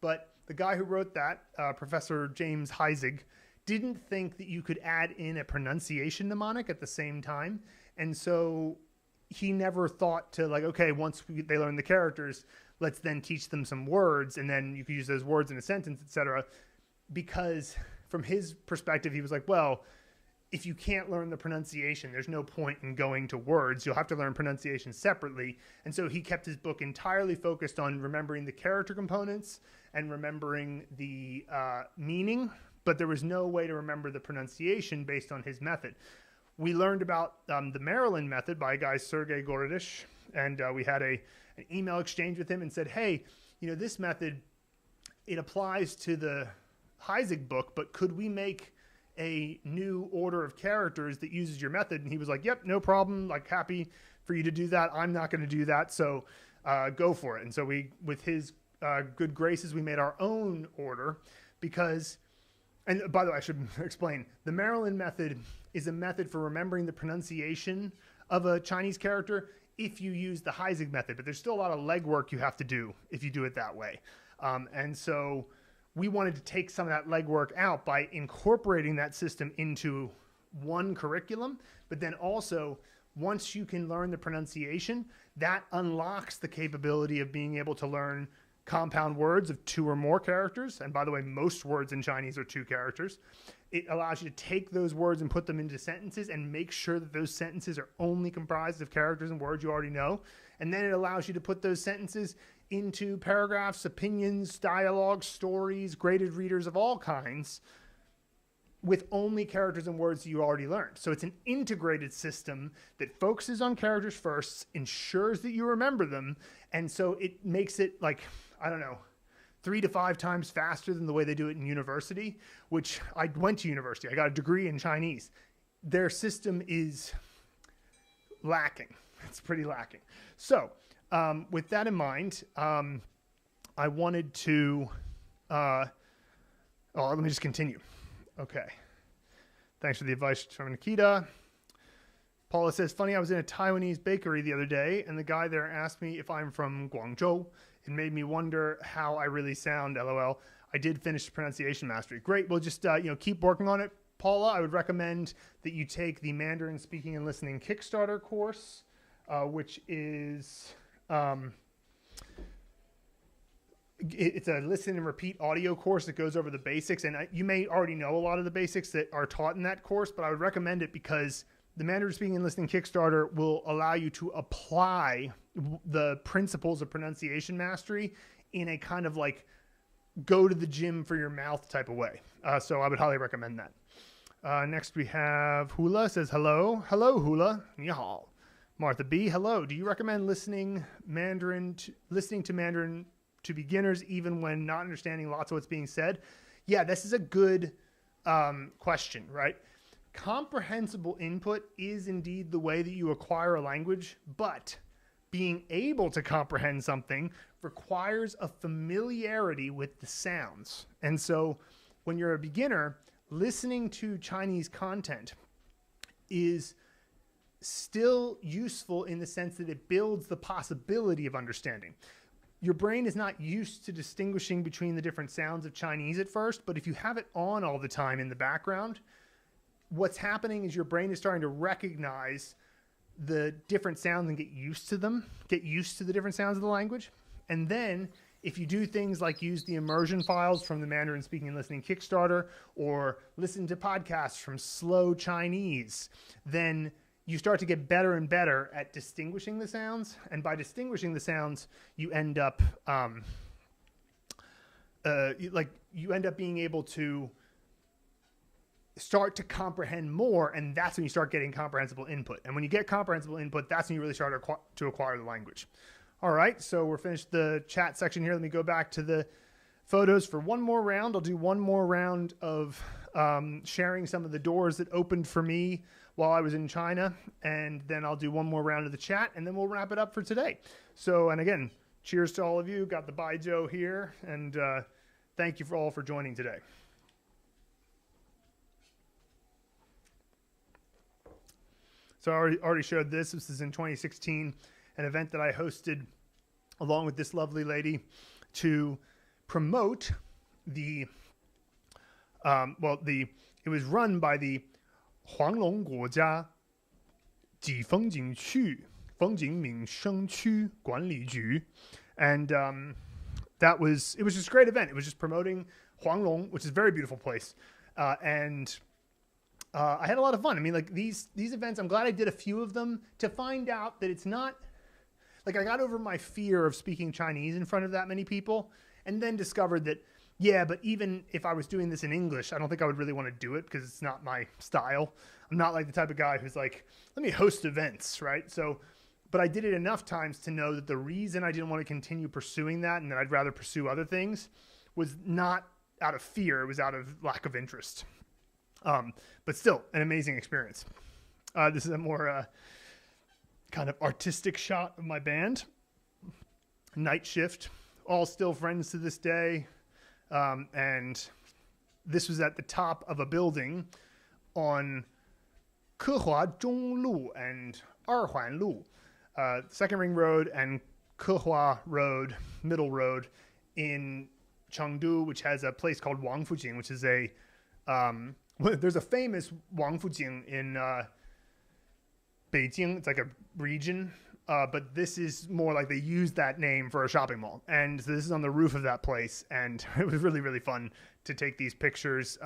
but the guy who wrote that, Professor James Heisig, didn't think that you could add in a pronunciation mnemonic at the same time. And so he never thought to okay, once they learn the characters, let's then teach them some words, and then you could use those words in a sentence, etc. Because from his perspective, he was like, well, if you can't learn the pronunciation, there's no point in going to words. You'll have to learn pronunciation separately. And so he kept his book entirely focused on remembering the character components and remembering the meaning, but there was no way to remember the pronunciation based on his method. We learned about the Maryland method by a guy, Sergey Gorodish, and we had an email exchange with him and said, hey, this method, it applies to the Heisig book, but could we make a new order of characters that uses your method? And he was like, yep, no problem. Happy for you to do that. I'm not going to do that. So go for it. And so we, with his good graces, we made our own order because, and by the way, I should explain, the Maryland method is a method for remembering the pronunciation of a Chinese character if you use the Heisig method, but there's still a lot of legwork you have to do if you do it that way. And so we wanted to take some of that legwork out by incorporating that system into one curriculum, but then also once you can learn the pronunciation, that unlocks the capability of being able to learn compound words of 2 or more characters. And by the way, most words in Chinese are 2 characters. it allows you to take those words and put them into sentences and make sure that those sentences are only comprised of characters and words you already know. And then it allows you to put those sentences into paragraphs, opinions, dialogue, stories, graded readers of all kinds with only characters and words that you already learned. So it's an integrated system that focuses on characters first, ensures that you remember them, and so it makes it like, I don't know, 3 to 5 times faster than the way they do it in university, which I went to university. I got a degree in Chinese. Their system is lacking. It's pretty lacking. So with that in mind, I wanted to, let me just continue. Okay. Thanks for the advice from Nikita. Paula says, funny, I was in a Taiwanese bakery the other day, and the guy there asked me if I'm from Guangzhou. It made me wonder how I really sound, LOL. I did finish pronunciation mastery. Great. Well, just keep working on it, Paula. I would recommend that you take the Mandarin Speaking and Listening Kickstarter course, which is... it's a listen and repeat audio course that goes over the basics. And you may already know a lot of the basics that are taught in that course, but I would recommend it because the Mandarin Speaking and Listening Kickstarter will allow you to apply the principles of pronunciation mastery in a kind of like go to the gym for your mouth type of way. So I would highly recommend that. Next we have Hula says, hello. Hello, Hula. Ni hao. Martha B. Hello. Do you recommend listening to Mandarin to beginners even when not understanding lots of what's being said? Yeah, this is a good question, right? Comprehensible input is indeed the way that you acquire a language, but being able to comprehend something requires a familiarity with the sounds. And so when you're a beginner, listening to Chinese content is still useful in the sense that it builds the possibility of understanding. Your brain is not used to distinguishing between the different sounds of Chinese at first, but if you have it on all the time in the background, what's happening is your brain is starting to recognize the different sounds and get used to them, get used to the different sounds of the language. And then if you do things like use the immersion files from the Mandarin Speaking and Listening Kickstarter or listen to podcasts from Slow Chinese, then you start to get better and better at distinguishing the sounds. And by distinguishing the sounds, you end up being able to start to comprehend more, and that's when you start getting comprehensible input. And when you get comprehensible input, that's when you really start to acquire the language. All right, so we're finished the chat section here. Let me go back to the photos for one more round. I'll do one more round of sharing some of the doors that opened for me while I was in China, and then I'll do one more round of the chat, and then we'll wrap it up for today. So, and again, cheers to all of you. Got the Baijiu here, and thank you all for joining today. So I already showed this. This is in 2016, an event that I hosted along with this lovely lady to promote the, it was run by the 黄龙国家级风景区风景名胜区管理局, and it was just a great event. It was just promoting Huanglong, which is a very beautiful place, and I had a lot of fun. I mean, like these events, I'm glad I did a few of them to find out that it's not like I got over my fear of speaking Chinese in front of that many people, and then discovered that, yeah, but even if I was doing this in English, I don't think I would really want to do it because it's not my style. I'm not like the type of guy who's like, let me host events, right? So, but I did it enough times to know that the reason I didn't want to continue pursuing that and that I'd rather pursue other things was not out of fear. It was out of lack of interest. But still an amazing experience. This is a more kind of artistic shot of my band. Night Shift, all still friends to this day. And this was at the top of a building on Kehua Zhonglu and Erhuanlu, Second Ring Road and Kehua Road, Middle Road in Chengdu, which has a place called Wangfujing, which is a there's a famous Wangfujing in Beijing. It's like a region but this is more like they used that name for a shopping mall. And so this is on the roof of that place. And it was really, really fun to take these pictures.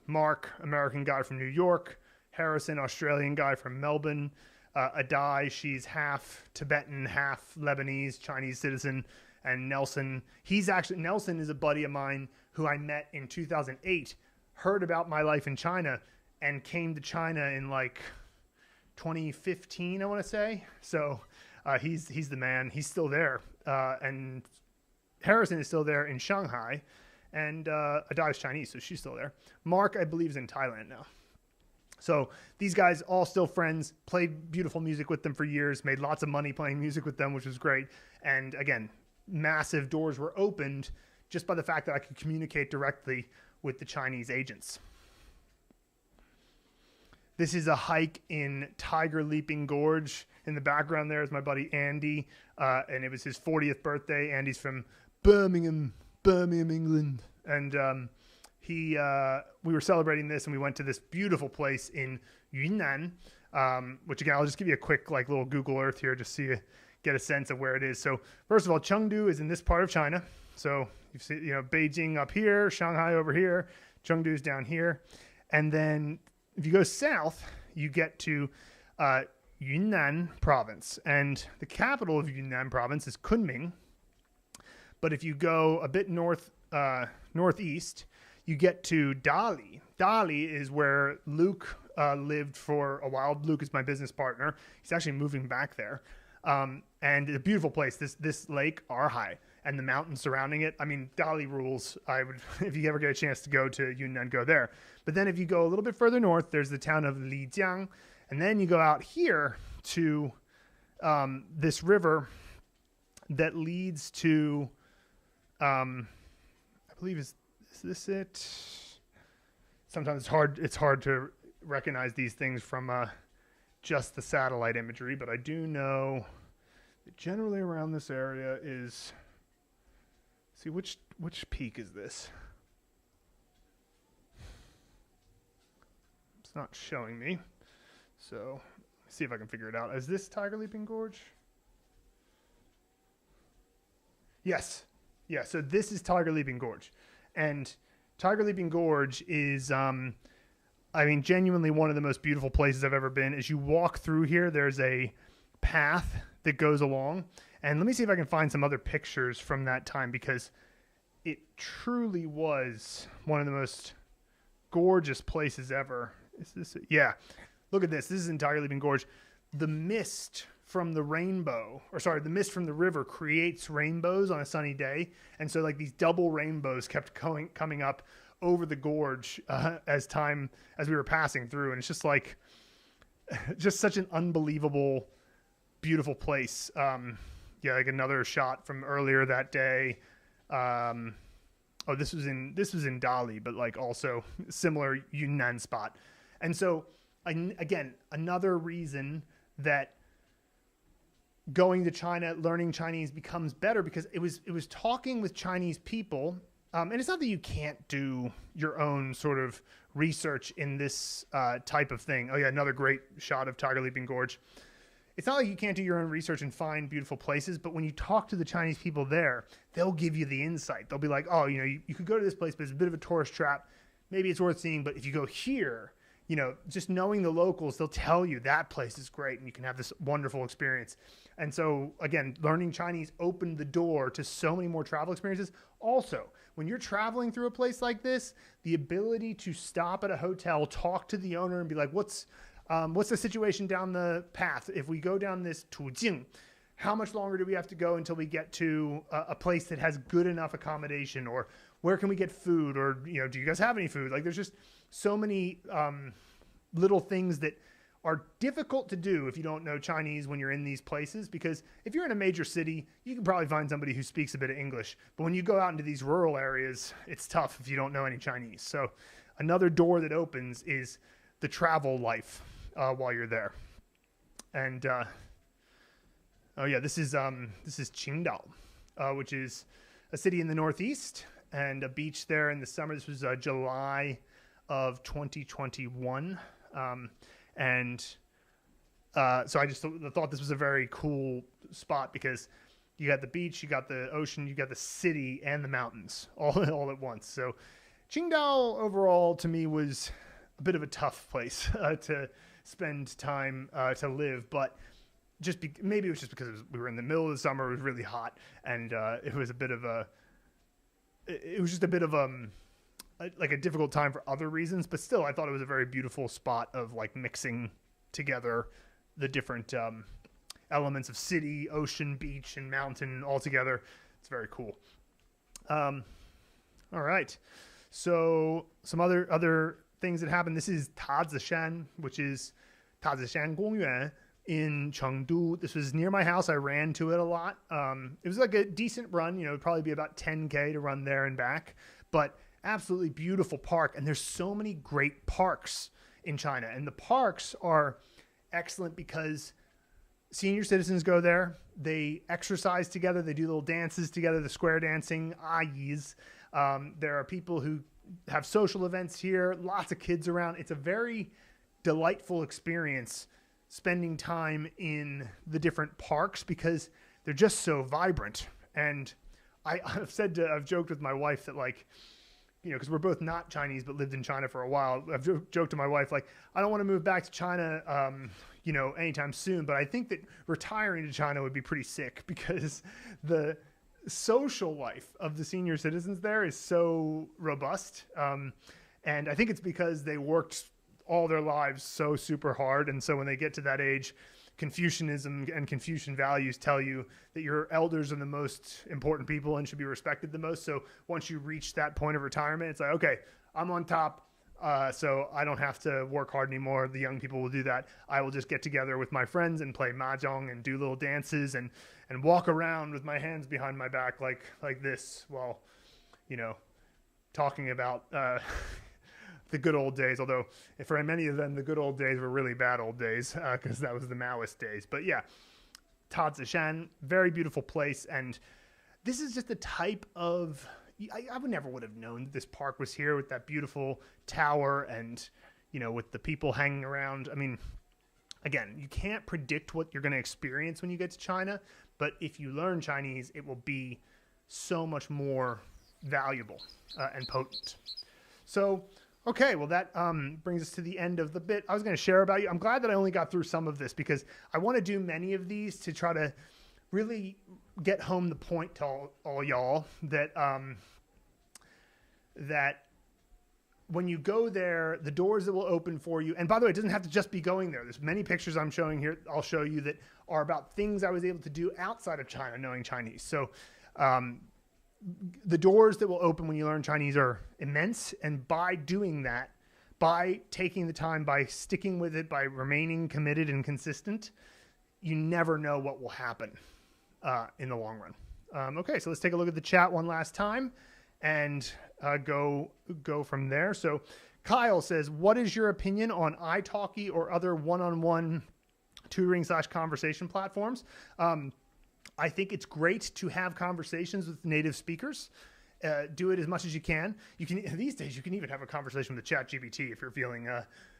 Mark, American guy from New York. Harrison, Australian guy from Melbourne. Adai, she's half Tibetan, half Lebanese, Chinese citizen. And Nelson, Nelson is a buddy of mine who I met in 2008, heard about my life in China, and came to China in like 2015, I want to say. So he's the man. He's still there. And Harrison is still there in Shanghai. And Adai's Chinese, so she's still there. Mark, I believe, is in Thailand now. So these guys all still friends, played beautiful music with them for years, made lots of money playing music with them, which was great. And again, massive doors were opened just by the fact that I could communicate directly with the Chinese agents. This is a hike in Tiger Leaping Gorge. In the background there is my buddy Andy, and it was his 40th birthday. Andy's from Birmingham, England. And we were celebrating this, and we went to this beautiful place in Yunnan, which again, I'll just give you a quick like little Google Earth here just so you get a sense of where it is. So first of all, Chengdu is in this part of China. So you see, Beijing up here, Shanghai over here, Chengdu's down here. And then if you go south, you get to Yunnan province, and the capital of Yunnan province is Kunming. But if you go a bit northeast, you get to Dali. Dali is where Luke lived for a while. Luke is my business partner. He's actually moving back there. And a beautiful place. This lake, Arhai, and the mountains surrounding it. I mean, Dali rules. I would, if you ever get a chance to go to Yunnan, go there. But then if you go a little bit further north, there's the town of Lijiang. And then you go out here to this river that leads to, I believe, is this it? Sometimes it's hard to recognize these things from just the satellite imagery, but I do know that generally around this area is, see, which peak is this? It's not showing me. So let's see if I can figure it out. Is this Tiger Leaping Gorge? Yes. Yeah, so this is Tiger Leaping Gorge. And Tiger Leaping Gorge is, genuinely one of the most beautiful places I've ever been. As you walk through here, there's a path that goes along. And let me see if I can find some other pictures from that time, because it truly was one of the most gorgeous places ever. Is this it? Yeah. Look at this. This is in Tiger Leaping Gorge. The mist from the the mist from the river creates rainbows on a sunny day. And so like these double rainbows kept coming up over the gorge as we were passing through. And it's just like, just such an unbelievable, beautiful place. Like another shot from earlier that day. This was in Dali, but like also similar Yunnan spot. And so again, another reason that going to China, learning Chinese becomes better, because it was talking with Chinese people. And it's not that you can't do your own sort of research in this type of thing. Oh yeah, another great shot of Tiger Leaping Gorge. It's not like you can't do your own research and find beautiful places, but when you talk to the Chinese people there, they'll give you the insight. They'll be like, oh, you could go to this place, but it's a bit of a tourist trap. Maybe it's worth seeing, but if you go here, just knowing the locals, they'll tell you that place is great and you can have this wonderful experience. And so again, learning Chinese opened the door to so many more travel experiences. Also, when you're traveling through a place like this, the ability to stop at a hotel, talk to the owner and be like, what's the situation down the path? If we go down this Tujing, how much longer do we have to go until we get to a place that has good enough accommodation? Or where can we get food? Or, do you guys have any food? Like there's just so many little things that are difficult to do if you don't know Chinese when you're in these places, because if you're in a major city, you can probably find somebody who speaks a bit of English. But when you go out into these rural areas, it's tough if you don't know any Chinese. So another door that opens is the travel life while you're there. And this is Qingdao, which is a city in the northeast, and a beach there in the summer. This was July of 2021. And So I just thought this was a very cool spot because you got the beach, you got the ocean, you got the city and the mountains all at once. So Qingdao overall to me was a bit of a tough place to spend time to live, but maybe it was just because we were in the middle of the summer, it was really hot, and it was just a bit of like a difficult time for other reasons, but still I thought it was a very beautiful spot of like mixing together the different elements of city, ocean, beach, and mountain all together. It's very cool. All right. So some other things that happened. This is Tazishan, which is Tazishan Gongyuan in Chengdu. This was near my house. I ran to it a lot. It was like a decent run, it'd probably be about 10K to run there and back, but absolutely beautiful park. And there's so many great parks in China, and the parks are excellent because senior citizens go there. They exercise together. They do little dances together, the square dancing, ayis. There are people who have social events here, lots of kids around. It's a very delightful experience spending time in the different parks because they're just so vibrant. And I've joked with my wife that, like, because we're both not Chinese but lived in China for a while. I've joked to my wife, like, I don't want to move back to China, anytime soon. But I think that retiring to China would be pretty sick because the social life of the senior citizens there is so robust. And I think it's because they worked all their lives so super hard. And so when they get to that age, Confucianism and Confucian values tell you that your elders are the most important people and should be respected the most. So once you reach that point of retirement, it's like, okay, I'm on top. So I don't have to work hard anymore. The young people will do that. I will just get together with my friends and play mahjong and do little dances and walk around with my hands behind my back like this while, talking about the good old days. Although for many of them, the good old days were really bad old days because that was the Maoist days. But yeah, Tazishan, very beautiful place. And this is just the type of... I would have known that this park was here with that beautiful tower and, with the people hanging around. I mean, again, you can't predict what you're going to experience when you get to China, but if you learn Chinese, it will be so much more valuable and potent. So, okay, well, that brings us to the end of the bit I was going to share about you. I'm glad that I only got through some of this because I want to do many of these to try to really get home the point to all y'all that that when you go there, the doors that will open for you. And by the way, it doesn't have to just be going there. There's many pictures I'm showing here. I'll show you that are about things I was able to do outside of China, knowing Chinese. So the doors that will open when you learn Chinese are immense. And by doing that, by taking the time, by sticking with it, by remaining committed and consistent, you never know what will happen in the long run. Okay, so let's take a look at the chat one last time and go from there. So Kyle says, what is your opinion on italki or other one-on-one tutoring / conversation platforms? I think it's great to have conversations with native speakers. Do it as much as you can. These days, you can even have a conversation with the ChatGPT if you're feeling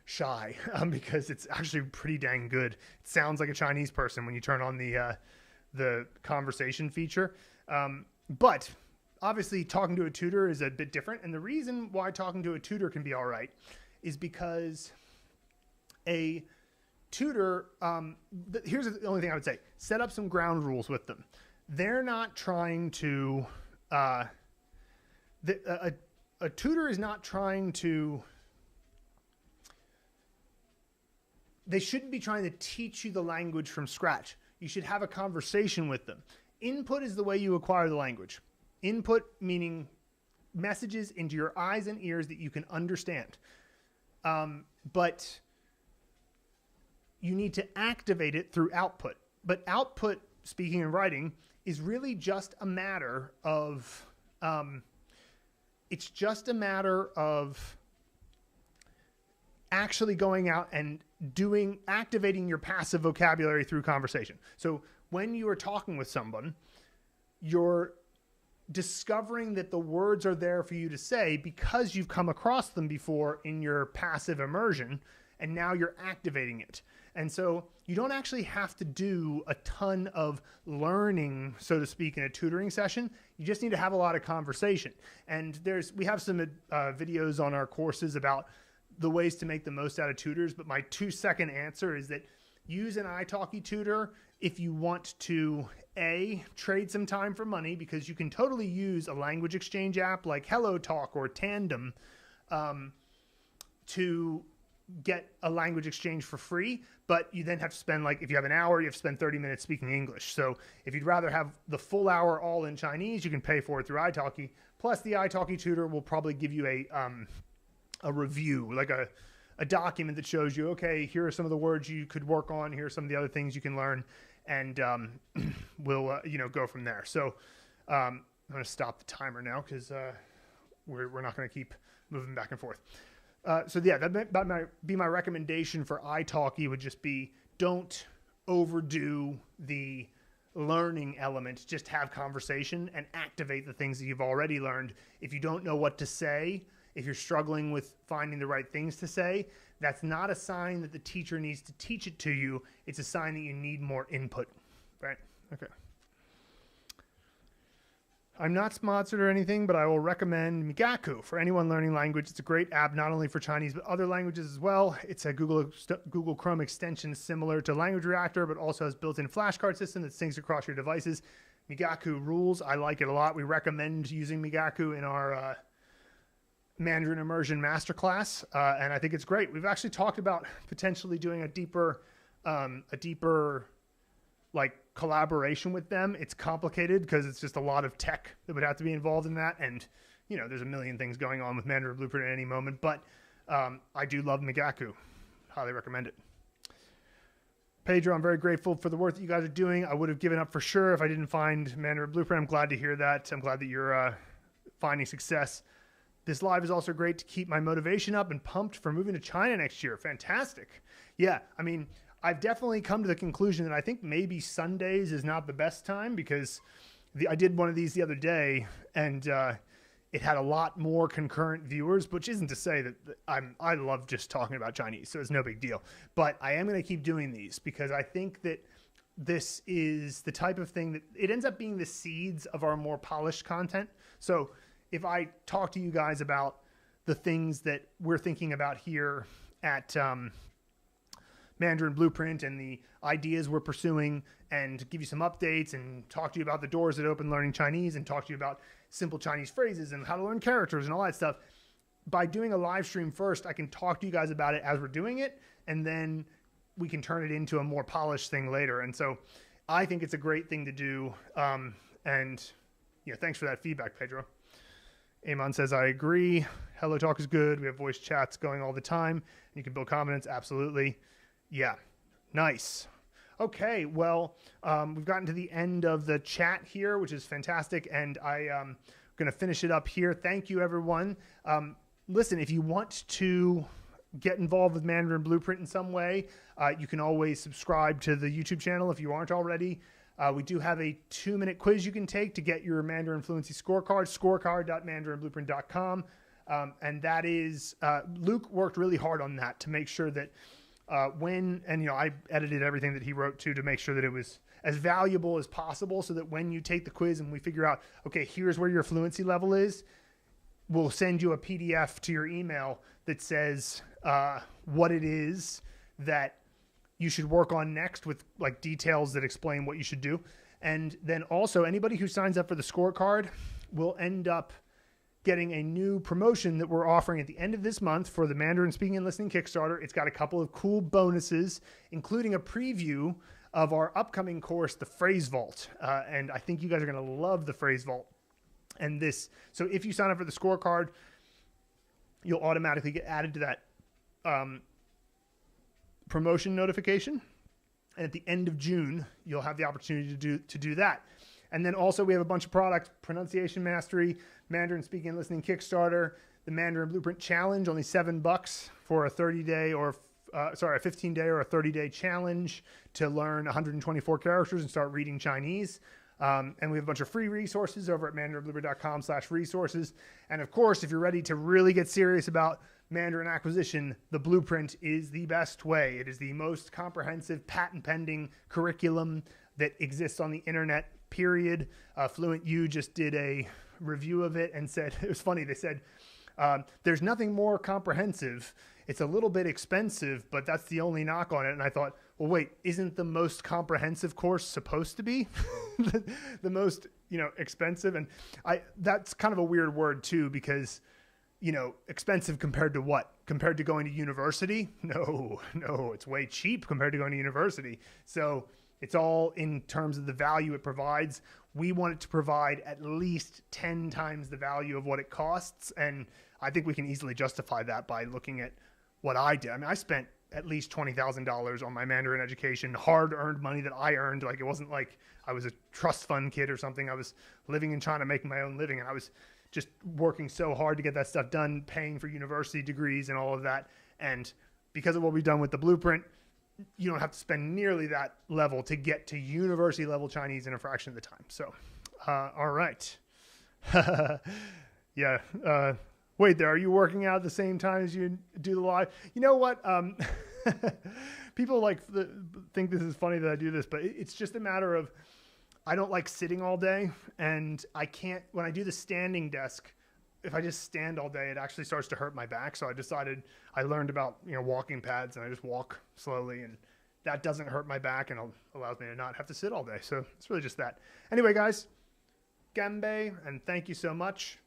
shy because it's actually pretty dang good. It sounds like a Chinese person when you turn on the conversation feature. But obviously talking to a tutor is a bit different. And the reason why talking to a tutor can be all right is because a tutor, here's the only thing I would say, set up some ground rules with them. They're not trying to, a tutor is not trying to, they shouldn't be trying to teach you the language from scratch. You should have a conversation with them. Input is the way you acquire the language. Input meaning messages into your eyes and ears that you can understand. But you need to activate it through output. But output, speaking and writing, is really just a matter of, it's just a matter of actually going out and activating your passive vocabulary through conversation. So when you are talking with someone, you're discovering that the words are there for you to say because you've come across them before in your passive immersion, and now you're activating it. And so you don't actually have to do a ton of learning, so to speak, in a tutoring session. You just need to have a lot of conversation. And we have some videos on our courses about the ways to make the most out of tutors. But my 2-second answer is that use an italki tutor if you want to trade some time for money, because you can totally use a language exchange app like HelloTalk or Tandem to get a language exchange for free, but you then have to spend, like, if you have an hour, you have to spend 30 minutes speaking English. So if you'd rather have the full hour all in Chinese, you can pay for it through italki. Plus the italki tutor will probably give you a review, like a document that shows you, okay, here are some of the words you could work on, here are some of the other things you can learn, and we'll go from there. So I'm going to stop the timer now, because we're not going to keep moving back and forth. So yeah, that might be my recommendation for italki, would just be, don't overdo the learning element. Just have conversation and activate the things that you've already learned. If you don't know what to say, if you're struggling with finding the right things to say, that's not a sign that the teacher needs to teach it to you. It's a sign that you need more input, right? Okay. I'm not sponsored or anything, but I will recommend Migaku for anyone learning language. It's a great app, not only for Chinese, but other languages as well. It's a Google Chrome extension similar to Language Reactor, but also has built-in flashcard system that syncs across your devices. Migaku rules. I like it a lot. We recommend using Migaku in our Mandarin Immersion Masterclass, and I think it's great. We've actually talked about potentially doing a deeper like collaboration with them. It's complicated because it's just a lot of tech that would have to be involved in that, and there's a million things going on with Mandarin Blueprint at any moment. But I do love Migaku. Highly recommend it. Pedro, I'm very grateful for the work that you guys are doing. I would have given up for sure if I didn't find Mandarin Blueprint. I'm glad to hear that. I'm glad that you're finding success. This live is also great to keep my motivation up and pumped for moving to China next year. Fantastic. Yeah, I mean, I've definitely come to the conclusion that I think maybe Sundays is not the best time, because I did one of these the other day, and it had a lot more concurrent viewers, which isn't to say that I love just talking about Chinese, so it's no big deal. But I am going to keep doing these because I think that this is the type of thing that it ends up being the seeds of our more polished content. So if I talk to you guys about the things that we're thinking about here at Mandarin Blueprint and the ideas we're pursuing, and give you some updates and talk to you about the doors that open learning Chinese, and talk to you about simple Chinese phrases and how to learn characters and all that stuff, by doing a live stream first, I can talk to you guys about it as we're doing it, and then we can turn it into a more polished thing later. And so I think it's a great thing to do. And thanks for that feedback, Pedro. Amon says, I agree. HelloTalk is good. We have voice chats going all the time. You can build confidence. Absolutely. Yeah. Nice. Okay. Well, we've gotten to the end of the chat here, which is fantastic. And I'm going to finish it up here. Thank you, everyone. Listen, if you want to get involved with Mandarin Blueprint in some way, you can always subscribe to the YouTube channel if you aren't already. We do have a 2-minute quiz you can take to get your Mandarin Fluency scorecard, scorecard.mandarinblueprint.com. And that is, Luke worked really hard on that to make sure that I edited everything that he wrote to make sure that it was as valuable as possible, so that when you take the quiz and we figure out, okay, here's where your fluency level is, we'll send you a PDF to your email that says what it is that you should work on next, with like details that explain what you should do. And then also anybody who signs up for the scorecard will end up getting a new promotion that we're offering at the end of this month for the Mandarin Speaking and Listening Kickstarter. It's got a couple of cool bonuses, including a preview of our upcoming course, the Phrase Vault. And I think you guys are going to love the Phrase Vault. And so if you sign up for the scorecard, you'll automatically get added to that promotion notification, and at the end of June you'll have the opportunity to do that. And then also we have a bunch of products: Pronunciation Mastery, Mandarin Speaking and Listening Kickstarter, the Mandarin Blueprint Challenge, only $7 for a 30-day or a 15-day or a 30-day challenge to learn 124 characters and start reading Chinese. And we have a bunch of free resources over at mandarinblueprint.com/resources. And of course, if you're ready to really get serious about Mandarin acquisition, the Blueprint is the best way. It is the most comprehensive patent pending curriculum that exists on the internet, period. Fluent U just did a review of it and said, it was funny, they said, there's nothing more comprehensive. It's a little bit expensive, but that's the only knock on it. And I thought, well, wait, isn't the most comprehensive course supposed to be the most, expensive? And that's kind of a weird word too, because, expensive compared to what? Compared to going to university? No, it's way cheap compared to going to university. So it's all in terms of the value it provides. We want it to provide at least 10 times the value of what it costs. And I think we can easily justify that by looking at what I did. I mean, I spent at least $20,000 on my Mandarin education, hard-earned money that I earned. Like, it wasn't like I was a trust fund kid or something. I was living in China, making my own living, and I was just working so hard to get that stuff done, paying for university degrees and all of that. And because of what we've done with the Blueprint, you don't have to spend nearly that level to get to university level Chinese in a fraction of the time. So, all right. Yeah. Wait there, are you working out at the same time as you do the live? You know what? People think this is funny that I do this, but it's just a matter of, I don't like sitting all day, and I can't, when I do the standing desk, if I just stand all day, it actually starts to hurt my back. So I learned about, walking pads, and I just walk slowly, and that doesn't hurt my back and allows me to not have to sit all day. So it's really just that. Anyway, guys, Ganbei, and thank you so much.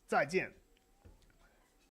再见